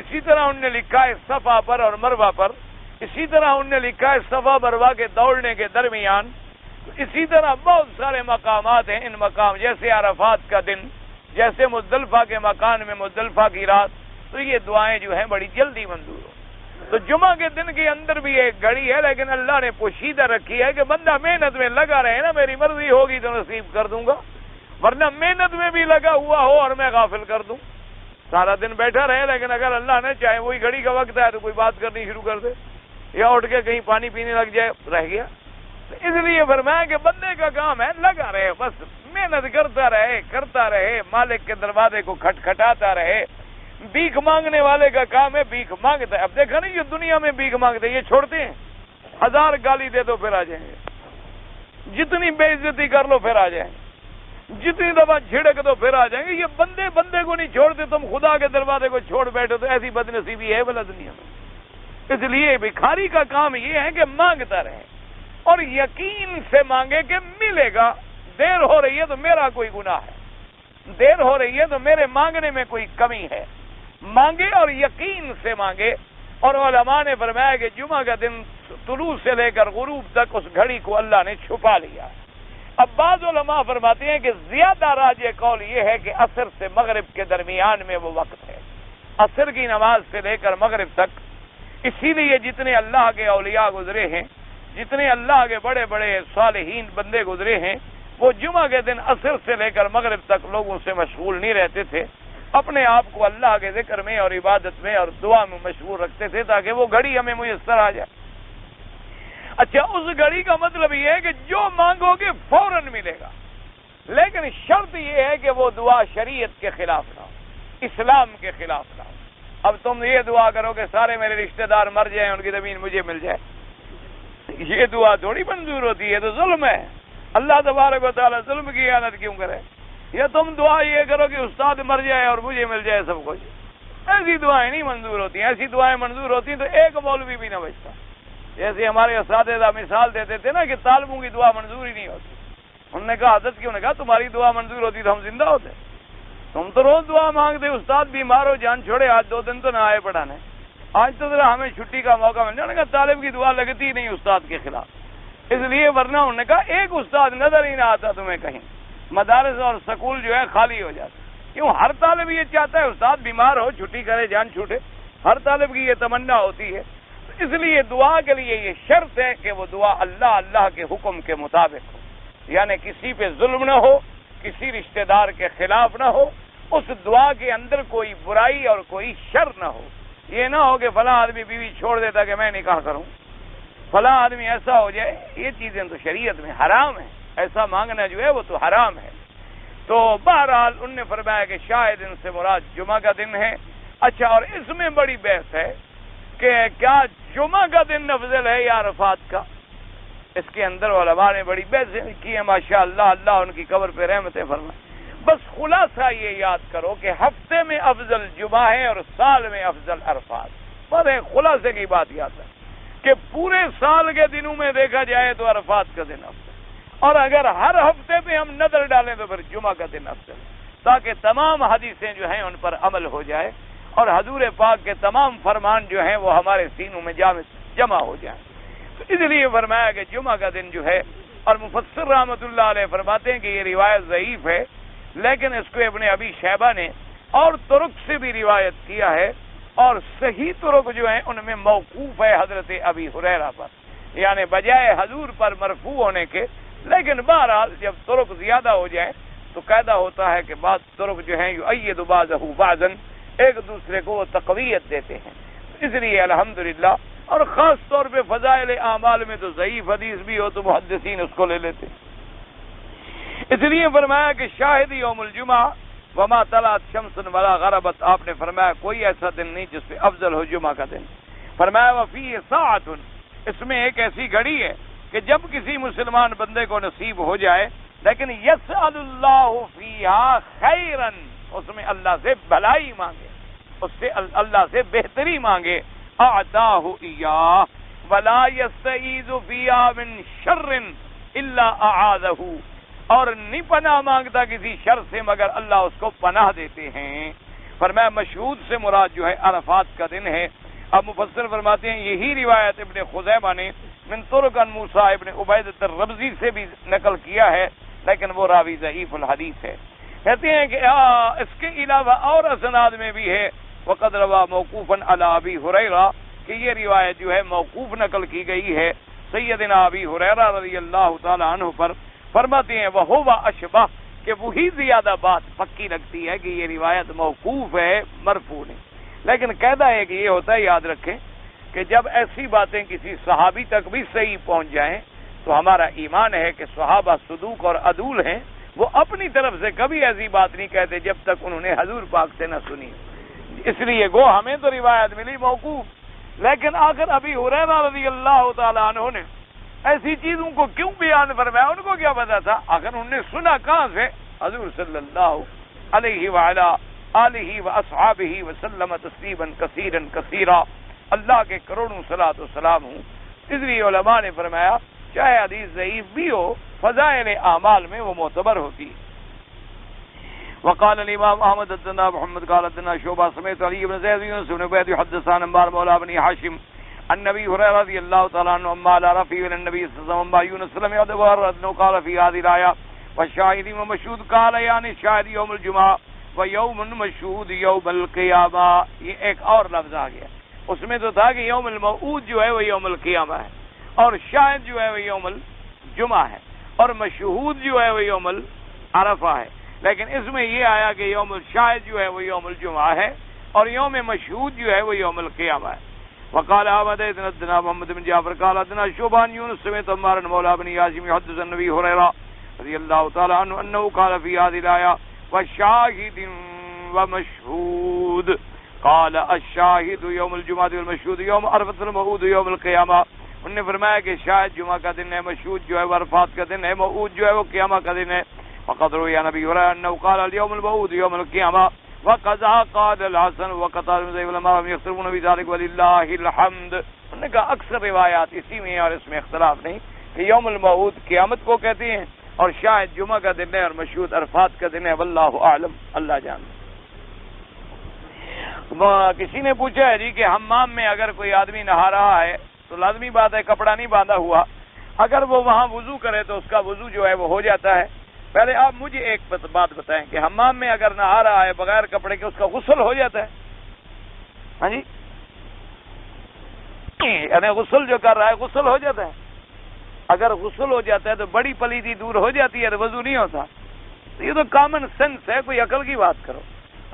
اسی طرح انہوں نے لکھا ہے صفا پر اور مروہ پر، اسی طرح انہوں نے لکھا ہے صفا مروہ کے دوڑنے کے درمیان، اسی طرح بہت سارے مقامات ہیں۔ ان مقام جیسے عرفات کا دن، جیسے مزدلفہ کے مکان میں مزدلفہ کی رات، تو یہ دعائیں جو ہیں بڑی جلدی منظور ہو۔ تو جمعہ کے دن کے اندر بھی ایک گھڑی ہے، لیکن اللہ نے پوشیدہ رکھی ہے کہ بندہ محنت میں لگا رہے نا، میری مرضی ہوگی تو نصیب کر دوں گا، ورنہ محنت میں بھی لگا ہوا ہو اور میں غافل کر دوں، سارا دن بیٹھا رہے، لیکن اگر اللہ نے چاہے وہی گھڑی کا وقت ہے تو کوئی بات کرنی شروع کر دے یا اٹھ کے کہیں پانی پینے لگ جائے، رہ گیا۔ اس لیے فرمایا کہ بندے کا کام ہے لگا رہے، بس محنت کرتا رہے، مالک کے دروازے کو کھٹکھٹاتا رہے۔ بھیک مانگنے والے کا کام ہے بھیک مانگتا ہے۔ اب دیکھا نہیں یہ دنیا میں بھیک مانگتے ہیں، یہ چھوڑتے ہیں، 1000 گالی دے دو پھر آ جائیں گے، جتنی بے عزتی کر لو پھر آ جائیں گے، جتنی دفعہ جھڑک دو پھر آ جائیں گے۔ یہ بندے بندے کو نہیں چھوڑتے، تم خدا کے دروازے کو چھوڑ بیٹھے تو ایسی بد نصیبی ہے بلا دنیا میں۔ اس لیے بھکاری کا کام یہ ہے کہ مانگتا رہے اور یقین سے مانگے کہ ملے گا۔ دیر ہو رہی ہے تو میرا کوئی گناہ ہے، دیر ہو رہی ہے تو میرے مانگنے میں کوئی کمی ہے، مانگے اور یقین سے مانگے۔ اور علماء نے فرمایا کہ جمعہ کا دن طلوع سے لے کر غروب تک اس گھڑی کو اللہ نے چھپا لیا۔ اب بعض علماء فرماتے ہیں کہ زیادہ راجح قول یہ ہے کہ عصر سے مغرب کے درمیان میں وہ وقت ہے، عصر کی نماز سے لے کر مغرب تک۔ اسی لیے جتنے اللہ کے اولیاء گزرے ہیں، جتنے اللہ کے بڑے بڑے صالحین بندے گزرے ہیں، وہ جمعہ کے دن عصر سے لے کر مغرب تک لوگوں سے مشغول نہیں رہتے تھے، اپنے آپ کو اللہ کے ذکر میں اور عبادت میں اور دعا میں مشغول رکھتے تھے تاکہ وہ گھڑی ہمیں میسر آ جائے۔ اچھا، اس گھڑی کا مطلب یہ ہے کہ جو مانگو گے فوراً ملے گا، لیکن شرط یہ ہے کہ وہ دعا شریعت کے خلاف نہ ہو، اسلام کے خلاف نہ ہو۔ اب تم یہ دعا کرو کہ سارے میرے رشتہ دار مر جائیں، ان کی زمین مجھے مل جائے، یہ دعا تھوڑی منظور ہوتی ہے، تو ظلم ہے۔ اللہ تبارک و تعالیٰ ظلم کی اعانت کیوں کرے؟ یا تم دعا یہ کرو کہ استاد مر جائے اور مجھے مل جائے سب کچھ، ایسی دعائیں نہیں منظور ہوتی ہیں۔ ایسی دعائیں منظور ہوتی ہیں تو ایک مولوی بھی نہ بچتا۔ جیسے ہمارے اساتذہ مثال دیتے تھے نا کہ طالبوں کی دعا منظور ہی نہیں ہوتی، انہوں نے کہا حضرت کیوں نے کہا تمہاری دعا منظور ہوتی تو ہم زندہ ہوتے، تم تو روز دعا مانگتے، استاد بیمار ہو جان چھوڑے آج 2 دن تو نہ آئے پڑھانے، آج تو ذرا ہمیں چھٹی کا موقع مل جائے۔ طالب کی دعا لگتی ہی نہیں استاد کے خلاف، اس لیے ورنہ انہوں نے کہا ایک استاد نظر ہی نہ آتا تمہیں کہیں، مدارس اور سکول جو ہے خالی ہو جاتے۔ کیوں؟ ہر طالب یہ چاہتا ہے استاد بیمار ہو چھٹی کرے جان چھوٹے، ہر طالب کی یہ تمنا ہوتی ہے۔ اس لیے دعا کے لیے یہ شرط ہے کہ وہ دعا اللہ کے حکم کے مطابق ہو، یعنی کسی پہ ظلم نہ ہو، کسی رشتہ دار کے خلاف نہ ہو، اس دعا کے اندر کوئی برائی اور کوئی شر نہ ہو۔ یہ نہ ہو کہ فلاں آدمی بیوی چھوڑ دیتا کہ میں نکاح کروں، فلاں آدمی ایسا ہو جائے، یہ چیزیں تو شریعت میں حرام ہیں، ایسا مانگنا جو ہے وہ تو حرام ہے۔ تو بہرحال انہوں نے فرمایا کہ شاید ان سے مراد جمعہ کا دن ہے۔ اچھا، اور اس میں بڑی بحث ہے کہ کیا جمعہ کا دن افضل ہے یا عرفات کا؟ اس کے اندر علماء نے بڑی بحث کی ہے، ماشاءاللہ، اللہ ان کی قبر پہ رحمتیں فرمائے۔ بس خلاصہ یہ یاد کرو کہ ہفتے میں افضل جمعہ ہے اور سال میں افضل عرفات۔ بس ایک خلاصے کی بات یاد ہے کہ پورے سال کے دنوں میں دیکھا جائے تو عرفات کا دن افضل، اور اگر ہر ہفتے پہ ہم نظر ڈالیں تو پھر جمعہ کا دن افضل، تاکہ تمام حدیثیں جو ہیں ان پر عمل ہو جائے اور حضور پاک کے تمام فرمان جو ہیں وہ ہمارے سینوں میں جمع ہو جائیں۔ تو اس لیے فرمایا کہ جمعہ کا دن جو ہے، اور مفسر رحمۃ اللہ علیہ فرماتے ہیں کہ یہ روایت ضعیف ہے، لیکن اس کو ابن ابی شیبہ نے اور طرق سے بھی روایت کیا ہے، اور صحیح طرق جو ہیں ان میں موقوف ہے حضرت ابی ہریرہ پر، یعنی بجائے حضور پر مرفوع ہونے کے۔ لیکن بہرحال جب طرق زیادہ ہو جائیں تو قاعدہ ہوتا ہے کہ بعض طرق جو ہیں یؤید بعضہ بعضا، ایک دوسرے کو وہ تقویت دیتے ہیں۔ اس لیے الحمدللہ، اور خاص طور پہ فضائل اعمال میں تو ضعیف حدیث بھی ہو تو محدثین اس کو لے لیتے۔ اس لیے فرمایا کہ شاہد یوم الجمعہ وما طلعت شمس ولا غربت، آپ نے فرمایا کوئی ایسا دن نہیں جس پہ افضل ہو جمعہ کا دن۔ فرمایا وفیہ ساعۃ، اس میں ایک ایسی گھڑی ہے کہ جب کسی مسلمان بندے کو نصیب ہو جائے، لیکن یسأل اللہ فیہا خیرا، اس میں اللہ سے بھلائی مانگے، اس سے اللہ سے بہتری مانگے، اعطاہ ایاہ ولا یستعیذ فیہا من شر الا اعاذہ، اور نہیں پناہ مانگتا کسی شر سے مگر اللہ اس کو پناہ دیتے ہیں۔ فرمایا مشہود سے مراد جو ہے عرفات کا دن ہے۔ اب مفسر فرماتے ہیں یہی روایت ابن خزیمہ نے من طرق عن موسیٰ ابن عبیدۃ الربزی سے بھی نقل کیا ہے، لیکن وہ راوی ضعیف الحدیث ہے۔ کہتے ہیں کہ اس کے علاوہ اور اسناد میں بھی ہے وقد روا موقوفا علی ابی ہریرہ، کہ یہ روایت جو ہے موقوف نقل کی گئی ہے سیدنا ابی ہریرہ رضی اللہ تعالی عنہ پر۔ فرماتے ہیں وہو اشبہ، کہ وہی زیادہ بات پکی لگتی ہے کہ یہ روایت موقوف ہے مرفوع نہیں۔ لیکن قاعدہ ہے کہ یہ ہوتا ہے، یاد رکھیں کہ جب ایسی باتیں کسی صحابی تک بھی صحیح پہنچ جائیں تو ہمارا ایمان ہے کہ صحابہ صدوق اور عدول ہیں، وہ اپنی طرف سے کبھی ایسی بات نہیں کہتے جب تک انہوں نے حضور پاک سے نہ سنی۔ اس لیے گو ہمیں تو روایت ملی موقوف، لیکن آخر ابی ہریرہ رضی اللہ تعالی عنہ نے ایسی چیزوں کو کیوں بیان فرمایا؟ ان کو کیا پتا تھا؟ آخر انہوں نے سنا کہاں سے؟ حضور صلی اللہ علیہ وعلا آلہ واصحابہ وسلم تسلیما کثیرا کثیرا، اللہ کے کروڑوں صلاۃ و سلام ہوں۔ اس لیے علماء نے فرمایا چاہے حدیث ضعیف بھی ہو، فضائل اعمال میں وہ معتبر ہوتی ہے۔ وقال الامام احمد حدثنا محمد قال حدثنا شعبہ سمیت علی بن زید بن عبید حدثنا انبار مولا بن ہاشم النبی هريرة رضی اللہ تعالی عنہ اما على رفیع النبی صلی اللہ علیہ وسلم یونس صلی اللہ علیہ وسلم قال فی هذه الايه والشاهد ومشهود قال یعنی شاہد یوم الجمعہ ویوم مشهود یوم القیامہ۔ یہ ایک اور لفظ آ گیا، اس میں تو تھا کہ یوم الموعود جو ہے وہ یوم القیامہ ہے، اور شاہد جو ہے وہ یوم الجمعہ ہے، اور مشہود جو ہے وہ یوم العرفہ ہے، لیکن اس میں یہ آیا کہ یوم الشاہد جو ہے وہ یوم الجمعہ ہے، اور یوم مشہود جو ہے وہ یوم القیامہ ہے۔ وقال احمد حدثنا محمد بن جعفر قال حدثنا شعبان یونس سمیت عمار مولا بن یاسم يحدث النبي هريرة رضی اللہ تعالی عنہ انه قال في هذه الايه وشاهد ومشهود قال الشاهد يوم الجمعة والمشهود يوم عرفة والموعود يوم القيامة۔ انہوں نے فرمایا کہ شاہد جمعہ کا دن ہے، مشہود جو ہے وہ عرفات کا دن ہے، موعود جو ہے وہ قیامہ کا دن ہے۔ فقد روي عن ابي هريره انه قال اليوم الموعود يوم القيامة وقضى قال الحسن وقتادة بن زيد العلماء يختلفون في ذلك ولله الحمد۔ انہوں نے کہا اکثر روایات اسی میں اور اس میں اختلاف نہیں کہ یوم الموعود قیامت کو کہتے ہیں اور شاہد جمعہ کا دن ہے اور مشہود عرفات کا دن ہے، واللہ اعلم، اللہ جانتا۔ کسی نے پوچھا ہے جی کہ حمام میں اگر کوئی آدمی نہا رہا ہے تو لازمی بات ہے کپڑا نہیں باندھا ہوا، اگر وہ وہاں وضو کرے تو اس کا وضو جو ہے وہ ہو جاتا ہے۔ پہلے آپ مجھے ایک بات بتائیں کہ حمام میں اگر نہا رہا ہے بغیر کپڑے کے اس کا غسل ہو جاتا ہے؟ ہاں جی، یعنی غسل جو کر رہا ہے غسل ہو جاتا ہے؟ اگر غسل ہو جاتا ہے تو بڑی پلیدی دور ہو جاتی ہے تو وضو نہیں ہوتا؟ تو یہ تو کامن سینس ہے، کوئی عقل کی بات کرو۔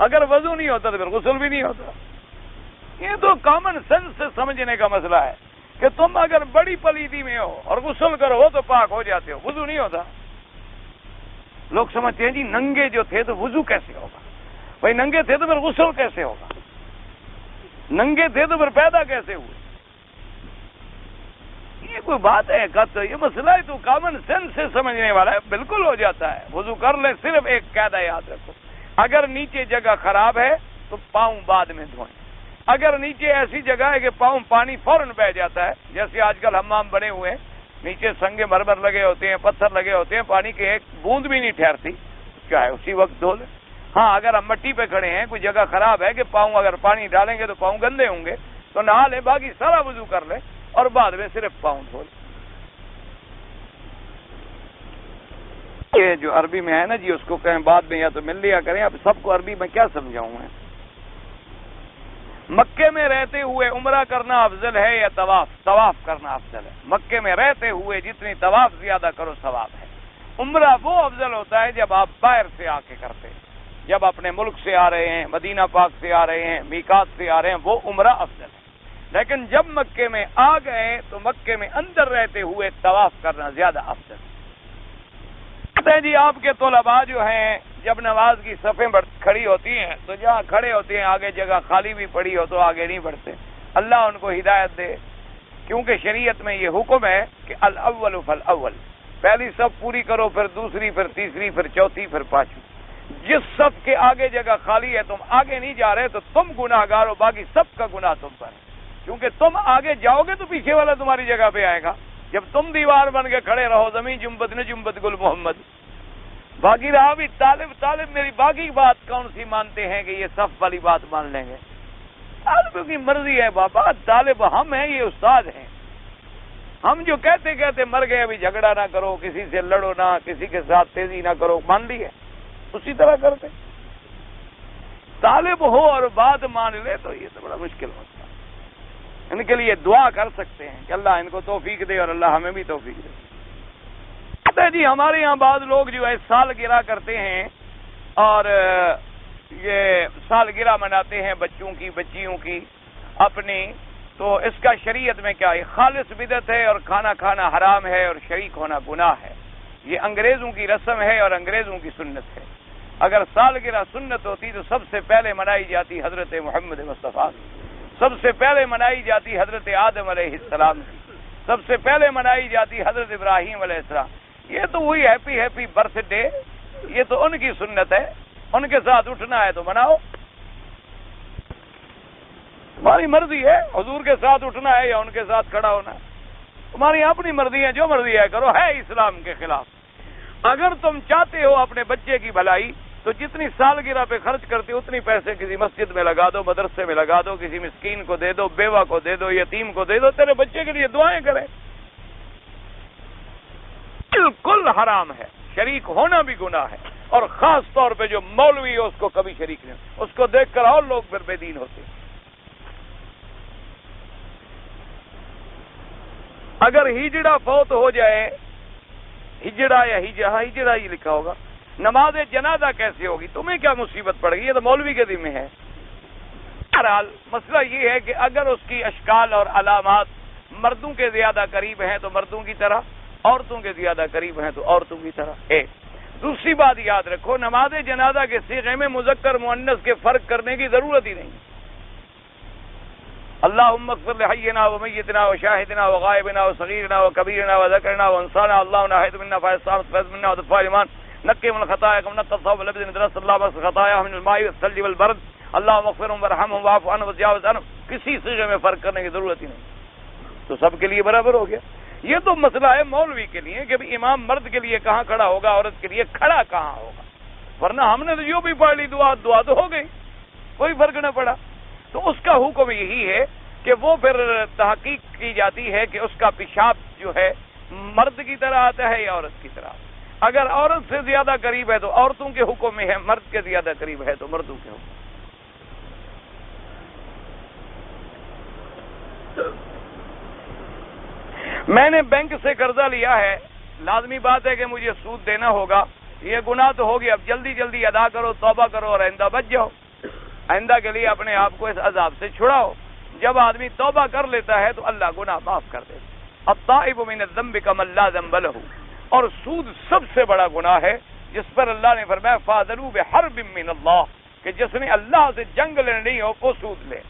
اگر وضو نہیں ہوتا تو پھر غسل بھی نہیں ہوتا۔ یہ تو کامن سینس سے سمجھنے کا مسئلہ ہے کہ تم اگر بڑی پلیدی میں ہو اور غسل کرو ہو تو پاک ہو جاتے ہو، وضو نہیں ہوتا۔ لوگ سمجھتے ہیں جی ننگے جو تھے تو وضو کیسے ہوگا؟ بھائی ننگے تھے تو پھر غسل کیسے ہوگا؟ ننگے تھے تو پھر پیدا کیسے ہوئے؟ یہ کوئی بات ہے؟ یہ مسئلہ ہے تو کامن سینس سے سمجھنے والا ہے، بالکل ہو جاتا ہے، وضو کر لیں۔ صرف ایک قاعدہ یاد رکھو، اگر نیچے جگہ خراب ہے تو پاؤں بعد میں دھوئیں۔ اگر نیچے ایسی جگہ ہے کہ پاؤں پانی فوراً بہ جاتا ہے، جیسے آج کل حمام بنے ہوئے ہیں، نیچے سنگے مرمر لگے ہوتے ہیں، پتھر لگے ہوتے ہیں، پانی کی ایک بوند بھی نہیں ٹھہرتی، چاہے اسی وقت دھو لیں۔ ہاں اگر ہم مٹی پہ کھڑے ہیں، کوئی جگہ خراب ہے کہ پاؤں اگر پانی ڈالیں گے تو پاؤں گندے ہوں گے تو نہا لیں، باقی سارا وضو کر لیں اور بعد میں صرف پاؤں دھو لیں۔ یہ جو عربی میں ہے نا جی، اس کو کہیں بعد میں یا تو مل لیا کریں۔ اب سب کو عربی میں کیا سمجھاؤں میں؟ مکے میں رہتے ہوئے عمرہ کرنا افضل ہے یا طواف؟ طواف کرنا افضل ہے۔ مکے میں رہتے ہوئے جتنی طواف زیادہ کرو ثواب ہے۔ عمرہ وہ افضل ہوتا ہے جب آپ باہر سے آ کے کرتے ہیں، جب اپنے ملک سے آ رہے ہیں، مدینہ پاک سے آ رہے ہیں، میقات سے آ رہے ہیں، وہ عمرہ افضل ہے۔ لیکن جب مکے میں آ گئے تو مکے میں اندر رہتے ہوئے طواف کرنا زیادہ افضل ہے۔ جی آپ کے طلباء جو ہیں جب نماز کی صفیں کھڑی ہوتی ہیں تو جہاں کھڑے ہوتے ہیں آگے جگہ خالی بھی پڑی ہو تو آگے نہیں بڑھتے، اللہ ان کو ہدایت دے، کیونکہ شریعت میں یہ حکم ہے کہ الاول فالاول، پہلی صف پوری کرو، پھر دوسری، پھر تیسری، پھر چوتھی، پھر پانچویں۔ جس صف کے آگے جگہ خالی ہے تم آگے نہیں جا رہے تو تم گناہ گار ہو، باقی سب کا گناہ تم پر ہے، کیونکہ تم آگے جاؤ گے تو پیچھے والا تمہاری جگہ پہ آئے گا۔ جب تم دیوار بن کے کھڑے رہو، زمین جنبت نے جنبت گل محمد، باقی رہا بھی طالب میری باقی بات کون سی مانتے ہیں کہ یہ صف والی بات مان لیں گے؟ طالب کی مرضی ہے بابا، طالب ہم ہیں، یہ استاد ہیں۔ ہم جو کہتے کہتے مر گئے، ابھی جھگڑا نہ کرو، کسی سے لڑو نہ، کسی کے ساتھ تیزی نہ کرو، مان لی ہے، اسی طرح کرتے۔ طالب ہو اور بات مان لے تو یہ تو بڑا مشکل ہوتا ہے۔ ان کے لیے دعا کر سکتے ہیں کہ اللہ ان کو توفیق دے اور اللہ ہمیں بھی توفیق دے۔ جی ہمارے یہاں بعض لوگ جو ہے سالگرہ کرتے ہیں اور یہ سالگرہ مناتے ہیں بچوں کی، بچیوں کی اپنی، تو اس کا شریعت میں کیا ہے؟ خالص بدعت ہے اور کھانا کھانا حرام ہے اور شریک ہونا گناہ ہے۔ یہ انگریزوں کی رسم ہے اور انگریزوں کی سنت ہے۔ اگر سالگرہ سنت ہوتی تو سب سے پہلے منائی جاتی حضرت محمد مصطفیٰ، سب سے پہلے منائی جاتی حضرت آدم علیہ السلام کی، سب سے پہلے منائی جاتی حضرت ابراہیم علیہ السلام. یہ تو وہی ہیپی ہیپی برتھ ڈے، یہ تو ان کی سنت ہے، ان کے ساتھ اٹھنا ہے تو مناؤ. تمہاری مرضی ہے حضور کے ساتھ اٹھنا ہے یا ان کے ساتھ کھڑا ہونا ہے، تمہاری اپنی مرضی ہے، جو مرضی ہے کرو، ہے اسلام کے خلاف. اگر تم چاہتے ہو اپنے بچے کی بھلائی تو جتنی سالگرہ پہ خرچ کرتے ہو اتنی پیسے کسی مسجد میں لگا دو، مدرسے میں لگا دو، کسی مسکین کو دے دو، بیوہ کو دے دو، یتیم کو دے دو، تیرے بچے کے لیے دعائیں کریں. بالکل حرام ہے، شریک ہونا بھی گناہ ہے، اور خاص طور پہ جو مولوی ہے اس کو کبھی شریک نہیں، اس کو دیکھ کر اور لوگ پھر بے دین ہوتے ہیں. اگر ہجڑا فوت ہو جائے، ہجڑا یا ہجڑا ہی لکھا ہوگا، نماز جنازہ کیسے ہوگی؟ تمہیں کیا مصیبت پڑ گئی؟ یہ تو مولوی کے ذمہ ہے. بہرحال مسئلہ یہ ہے کہ اگر اس کی اشکال اور علامات مردوں کے زیادہ قریب ہیں تو مردوں کی طرح، عورتوں کے زیادہ قریب ہیں تو عورتوں کی طرح. ایک دوسری بات یاد رکھو، نماز جنازہ کے صیغے میں مذکر مؤنث کے فرق کرنے کی ضرورت ہی نہیں. اللہم اغفر لحینا ومیتنا وشاہدنا وغائبنا وصغیرنا وکبیرنا وذکرنا وانسانا اللہم ناحید مننا فائصامت فیض مننا ودفاع ایمان نقی من خطایا کم نتصاب لبدن درست اللہ بس خطایا من المائی والثلج والبرد اللہم اغفرهم ورحمهم وعفو عنهم وتجاوز عنهم. کسی صیغے میں فرق کرنے کی ضرورت ہی نہیں، تو سب کے لیے برابر ہو گیا. یہ تو مسئلہ ہے مولوی کے لیے کہ امام مرد کے لیے کہاں کھڑا ہوگا، عورت کے لیے کھڑا کہاں ہوگا. ورنہ ہم نے تو جو بھی پڑھ لی دعا تو ہو گئی، کوئی فرق نہ پڑا. تو اس کا حکم یہی ہے کہ وہ پھر تحقیق کی جاتی ہے کہ اس کا پیشاب جو ہے مرد کی طرح آتا ہے یا عورت کی طرح. اگر عورت سے زیادہ قریب ہے تو عورتوں کے حکم میں ہے، مرد کے زیادہ قریب ہے تو مردوں کے حکم. میں نے بینک سے قرضہ لیا ہے، لازمی بات ہے کہ مجھے سود دینا ہوگا. یہ گناہ تو ہوگی، اب جلدی جلدی ادا کرو، توبہ کرو اور آئندہ بچ جاؤ. آئندہ کے لیے اپنے آپ کو اس عذاب سے چھڑاؤ. جب آدمی توبہ کر لیتا ہے تو اللہ گناہ معاف کر دیتا ہے. التائب من الذنب کمن لا ذنب لہ. اور سود سب سے بڑا گناہ ہے جس پر اللہ نے فرمایا فاذنوا بحرب من اللہ، کہ جس نے اللہ سے جنگ لڑنی ہو وہ سود لے.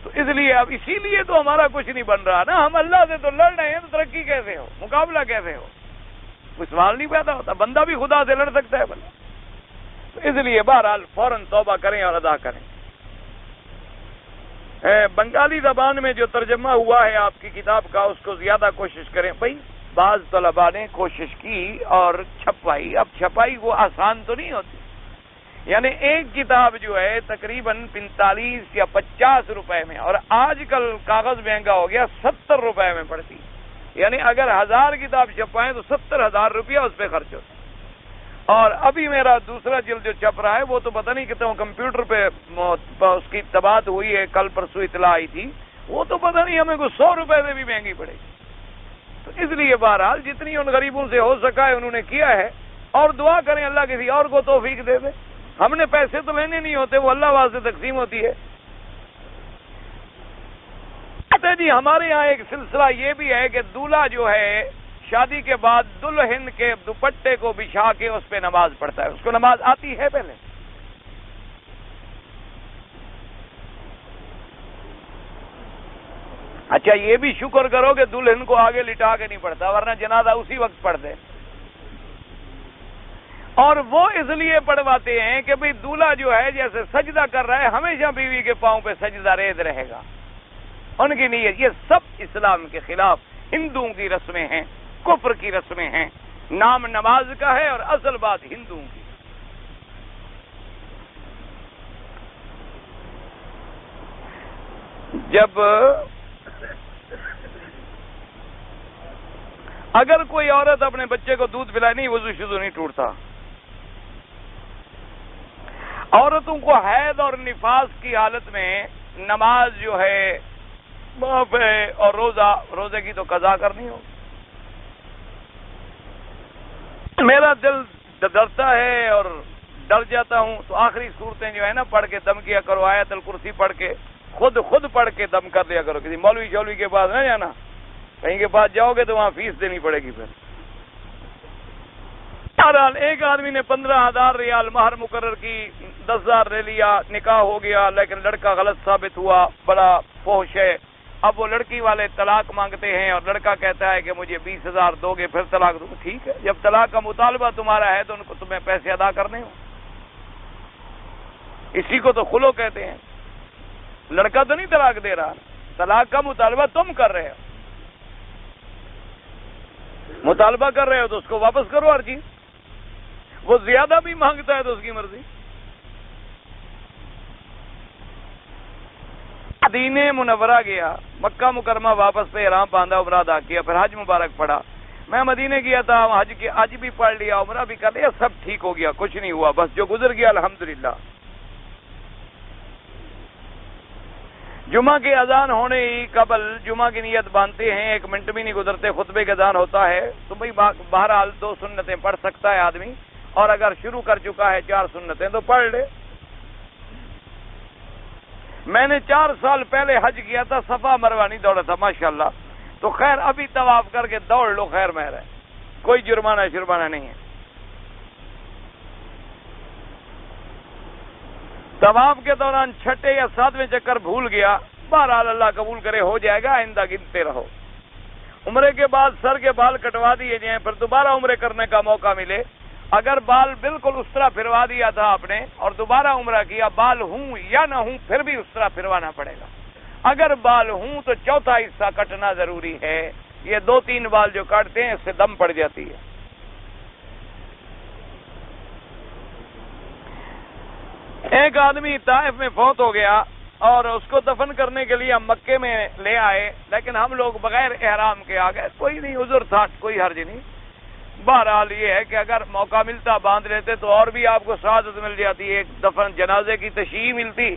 تو اس لیے اب اسی لیے تو ہمارا کچھ نہیں بن رہا نا. ہم اللہ سے تو لڑ رہے ہیں تو ترقی کیسے ہو، مقابلہ کیسے ہو؟ کوئی سوال نہیں پیدا ہوتا. بندہ بھی خدا سے لڑ سکتا ہے بندہ. تو اس لیے بہرحال فوراً توبہ کریں اور ادا کریں. بنگالی زبان میں جو ترجمہ ہوا ہے آپ کی کتاب کا اس کو زیادہ کوشش کریں. بھائی بعض طلباء نے کوشش کی اور چھپائی. اب چھپائی وہ آسان تو نہیں ہوتی. یعنی ایک کتاب جو ہے تقریباً 45 یا 50 روپے میں، اور آج کل کاغذ مہنگا ہو گیا 70 روپے میں پڑتی. یعنی اگر 1000 کتاب چھپائیں تو 70,000 روپیہ اس پہ خرچ ہوتا. اور ابھی میرا دوسرا جلد جو چھپ رہا ہے وہ تو پتہ نہیں کتنے کمپیوٹر پہ اس کی طباعت ہوئی ہے، کل پرسوں اطلاع آئی تھی، وہ تو پتہ نہیں ہمیں کوئی 100 روپے سے بھی مہنگی پڑے گی. تو اس لیے بہرحال جتنی ان غریبوں سے ہو سکا ہے انہوں نے کیا ہے، اور دعا کریں اللہ کسی اور کو توفیق دے دے. ہم نے پیسے تو لینے نہیں ہوتے، وہ اللہ واسطے تقسیم ہوتی ہے. جی ہمارے یہاں ایک سلسلہ یہ بھی ہے کہ دولہا جو ہے شادی کے بعد دلہن کے دوپٹے کو بچھا کے اس پہ نماز پڑھتا ہے. اس کو نماز آتی ہے پہلے؟ اچھا یہ بھی شکر کرو کہ دلہن کو آگے لٹا کے نہیں پڑھتا، ورنہ جنازہ اسی وقت پڑھ دے. اور وہ اس لیے پڑھواتے ہیں کہ بھئی دولہا جو ہے جیسے سجدہ کر رہا ہے ہمیشہ بیوی کے پاؤں پہ سجدہ ریز رہے گا. ان کی نیت. یہ سب اسلام کے خلاف ہندوؤں کی رسمیں ہیں، کفر کی رسمیں ہیں. نام نماز کا ہے اور اصل بات ہندوؤں کی. جب اگر کوئی عورت اپنے بچے کو دودھ پلائے، نہیں وضو شضو نہیں ٹوٹتا. عورتوں کو حیض اور نفاس کی حالت میں نماز جو ہے معاف ہے، اور روزے کی تو قضا کرنی ہو. میرا دل ڈرتا ہے اور ڈر جاتا ہوں تو آخری صورتیں جو ہے نا پڑھ کے دم کیا کرو. آیت الکرسی پڑھ کے خود پڑھ کے دم کر لیا کرو. کسی مولوی شولوی کے پاس نہ جانا، کہیں کے پاس جاؤ گے تو وہاں فیس دینی پڑے گی. پھر بہرحال ایک آدمی نے 15,000 ریال مہر مقرر کی، 10,000 لے لیا، نکاح ہو گیا، لیکن لڑکا غلط ثابت ہوا، بڑا فحش ہے. اب وہ لڑکی والے طلاق مانگتے ہیں اور لڑکا کہتا ہے کہ مجھے 20,000 دو گے پھر طلاق دوں. ٹھیک ہے، جب طلاق کا مطالبہ تمہارا ہے تو ان کو تمہیں پیسے ادا کرنے ہو. اسی کو تو خلو کہتے ہیں. لڑکا تو نہیں طلاق دے رہا، طلاق کا مطالبہ تم کر رہے ہو. مطالبہ کر رہے ہو تو اس کو واپس کرو ہر چیز. وہ زیادہ بھی مانگتا ہے تو اس کی مرضی. مدینہ منورہ گیا، مکہ مکرمہ واپس پہ احرام باندھا، عمرہ ادا کیا، پھر حج مبارک پڑھا. میں مدینے گیا تھا، حج بھی پڑھ لیا، عمرہ بھی کر لیا، سب ٹھیک ہو گیا، کچھ نہیں ہوا، بس جو گزر گیا الحمدللہ. جمعہ کی اذان ہونے ہی قبل جمعہ کی نیت باندھتے ہیں، 1 منٹ بھی نہیں گزرتے خطبے کے اذان ہوتا ہے. تو بھائی بہرحال 2 سنتیں پڑھ سکتا ہے آدمی، اور اگر شروع کر چکا ہے 4 سنتیں تو پڑھ لے. میں نے 4 سال پہلے حج کیا تھا، صفا مروہ نہیں دوڑا تھا ماشاءاللہ. تو خیر ابھی طواف کر کے دوڑ لو، خیر مہر ہے، کوئی جرمانہ نہیں ہے. طواف کے دوران 6 یا 7ویں چکر بھول گیا، بہرحال اللہ قبول کرے ہو جائے گا، آئندہ گنتے رہو. عمرے کے بعد سر کے بال کٹوا دیے جائیں، پھر دوبارہ عمرے کرنے کا موقع ملے. اگر بال بالکل اس طرح پھروا دیا تھا آپ نے اور دوبارہ عمرہ کیا، بال ہوں یا نہ ہوں پھر بھی اس طرح پھروانا پڑے گا. اگر بال ہوں تو 4تھا حصہ کٹنا ضروری ہے. یہ 2-3 بال جو کاٹتے ہیں اس سے دم پڑ جاتی ہے. ایک آدمی طائف میں فوت ہو گیا اور اس کو دفن کرنے کے لیے ہم مکے میں لے آئے، لیکن ہم لوگ بغیر احرام کے آ گئے. کوئی نہیں، عذر تھا، کوئی حرج نہیں. بہرحال یہ ہے کہ اگر موقع ملتا باندھ لیتے تو اور بھی آپ کو سعادت مل جاتی. ایک دفن جنازے کی تشییع ملتی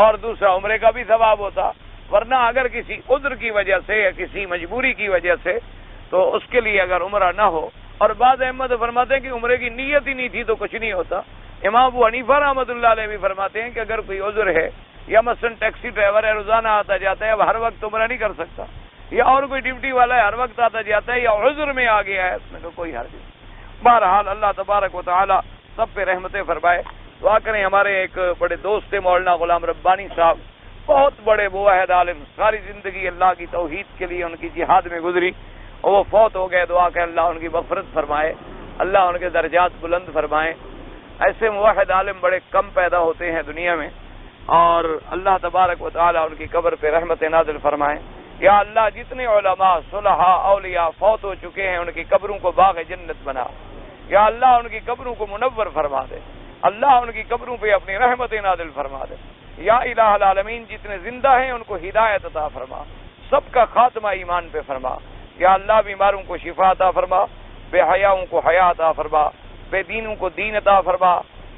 اور دوسرا عمرے کا بھی ثواب ہوتا. ورنہ اگر کسی عذر کی وجہ سے یا کسی مجبوری کی وجہ سے تو اس کے لیے اگر عمرہ نہ ہو، اور بعض احمد فرماتے ہیں کہ عمرے کی نیت ہی نہیں تھی تو کچھ نہیں ہوتا. امام ابو حنیفہ رحمۃ اللہ علیہ بھی فرماتے ہیں کہ اگر کوئی عذر ہے، یا مثلا ٹیکسی ڈرائیور ہے، روزانہ آتا جاتا ہے، اب ہر وقت عمرہ نہیں کر سکتا، یا اور کوئی ڈیوٹی والا ہے ہر وقت آتا جاتا ہے، یا عذر میں آ گیا ہے، اس میں تو کوئی حرج نہیں. بہرحال اللہ تبارک و تعالی سب پہ رحمتیں فرمائے. دعا کریں. ہمارے ایک بڑے دوست تھے مولانا غلام ربانی صاحب، بہت بڑے موحد عالم، ساری زندگی اللہ کی توحید کے لیے ان کی جہاد میں گزری، اور وہ فوت ہو گئے. دعا کہ اللہ ان کی مغفرت فرمائے، اللہ ان کے درجات بلند فرمائے. ایسے موحد عالم بڑے کم پیدا ہوتے ہیں دنیا میں، اور اللہ تبارک و تعالی ان کی قبر پہ رحمت نازل فرمائے. یا اللہ جتنے علماء صلحاء اولیاء فوت ہو چکے ہیں ان کی قبروں کو باغ جنت بنا. یا اللہ ان کی قبروں کو منور فرما دے. اللہ ان کی قبروں پہ اپنی رحمت نازل فرما دے. یا الہ العالمین جتنے زندہ ہیں ان کو ہدایت عطا فرما، سب کا خاتمہ ایمان پہ فرما. یا اللہ بیماروں کو شفا عطا فرما، بے حیاؤں کو حیا عطا فرما، بے دینوں کو دین عطا فرما،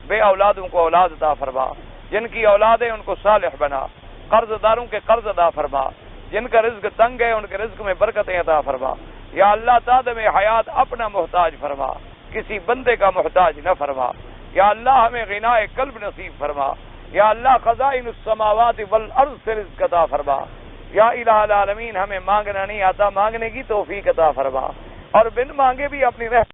بے اولادوں کو اولاد عطا فرما. جن کی اولاد ہے ان کو صالح بنا، قرض داروں کے قرض عطا فرما، جن کا رزق تنگ ہے ان کے رزق میں برکتیں عطا فرما. یا اللہ تعدم حیات اپنا محتاج فرما، کسی بندے کا محتاج نہ فرما. یا اللہ ہمیں غناء قلب نصیب فرما. یا اللہ خزائن السماوات والارض سے رزق عطا فرما. یا الہ العالمین ہمیں مانگنا نہیں آتا، مانگنے کی توفیق عطا فرما، اور بن مانگے بھی اپنی رحمت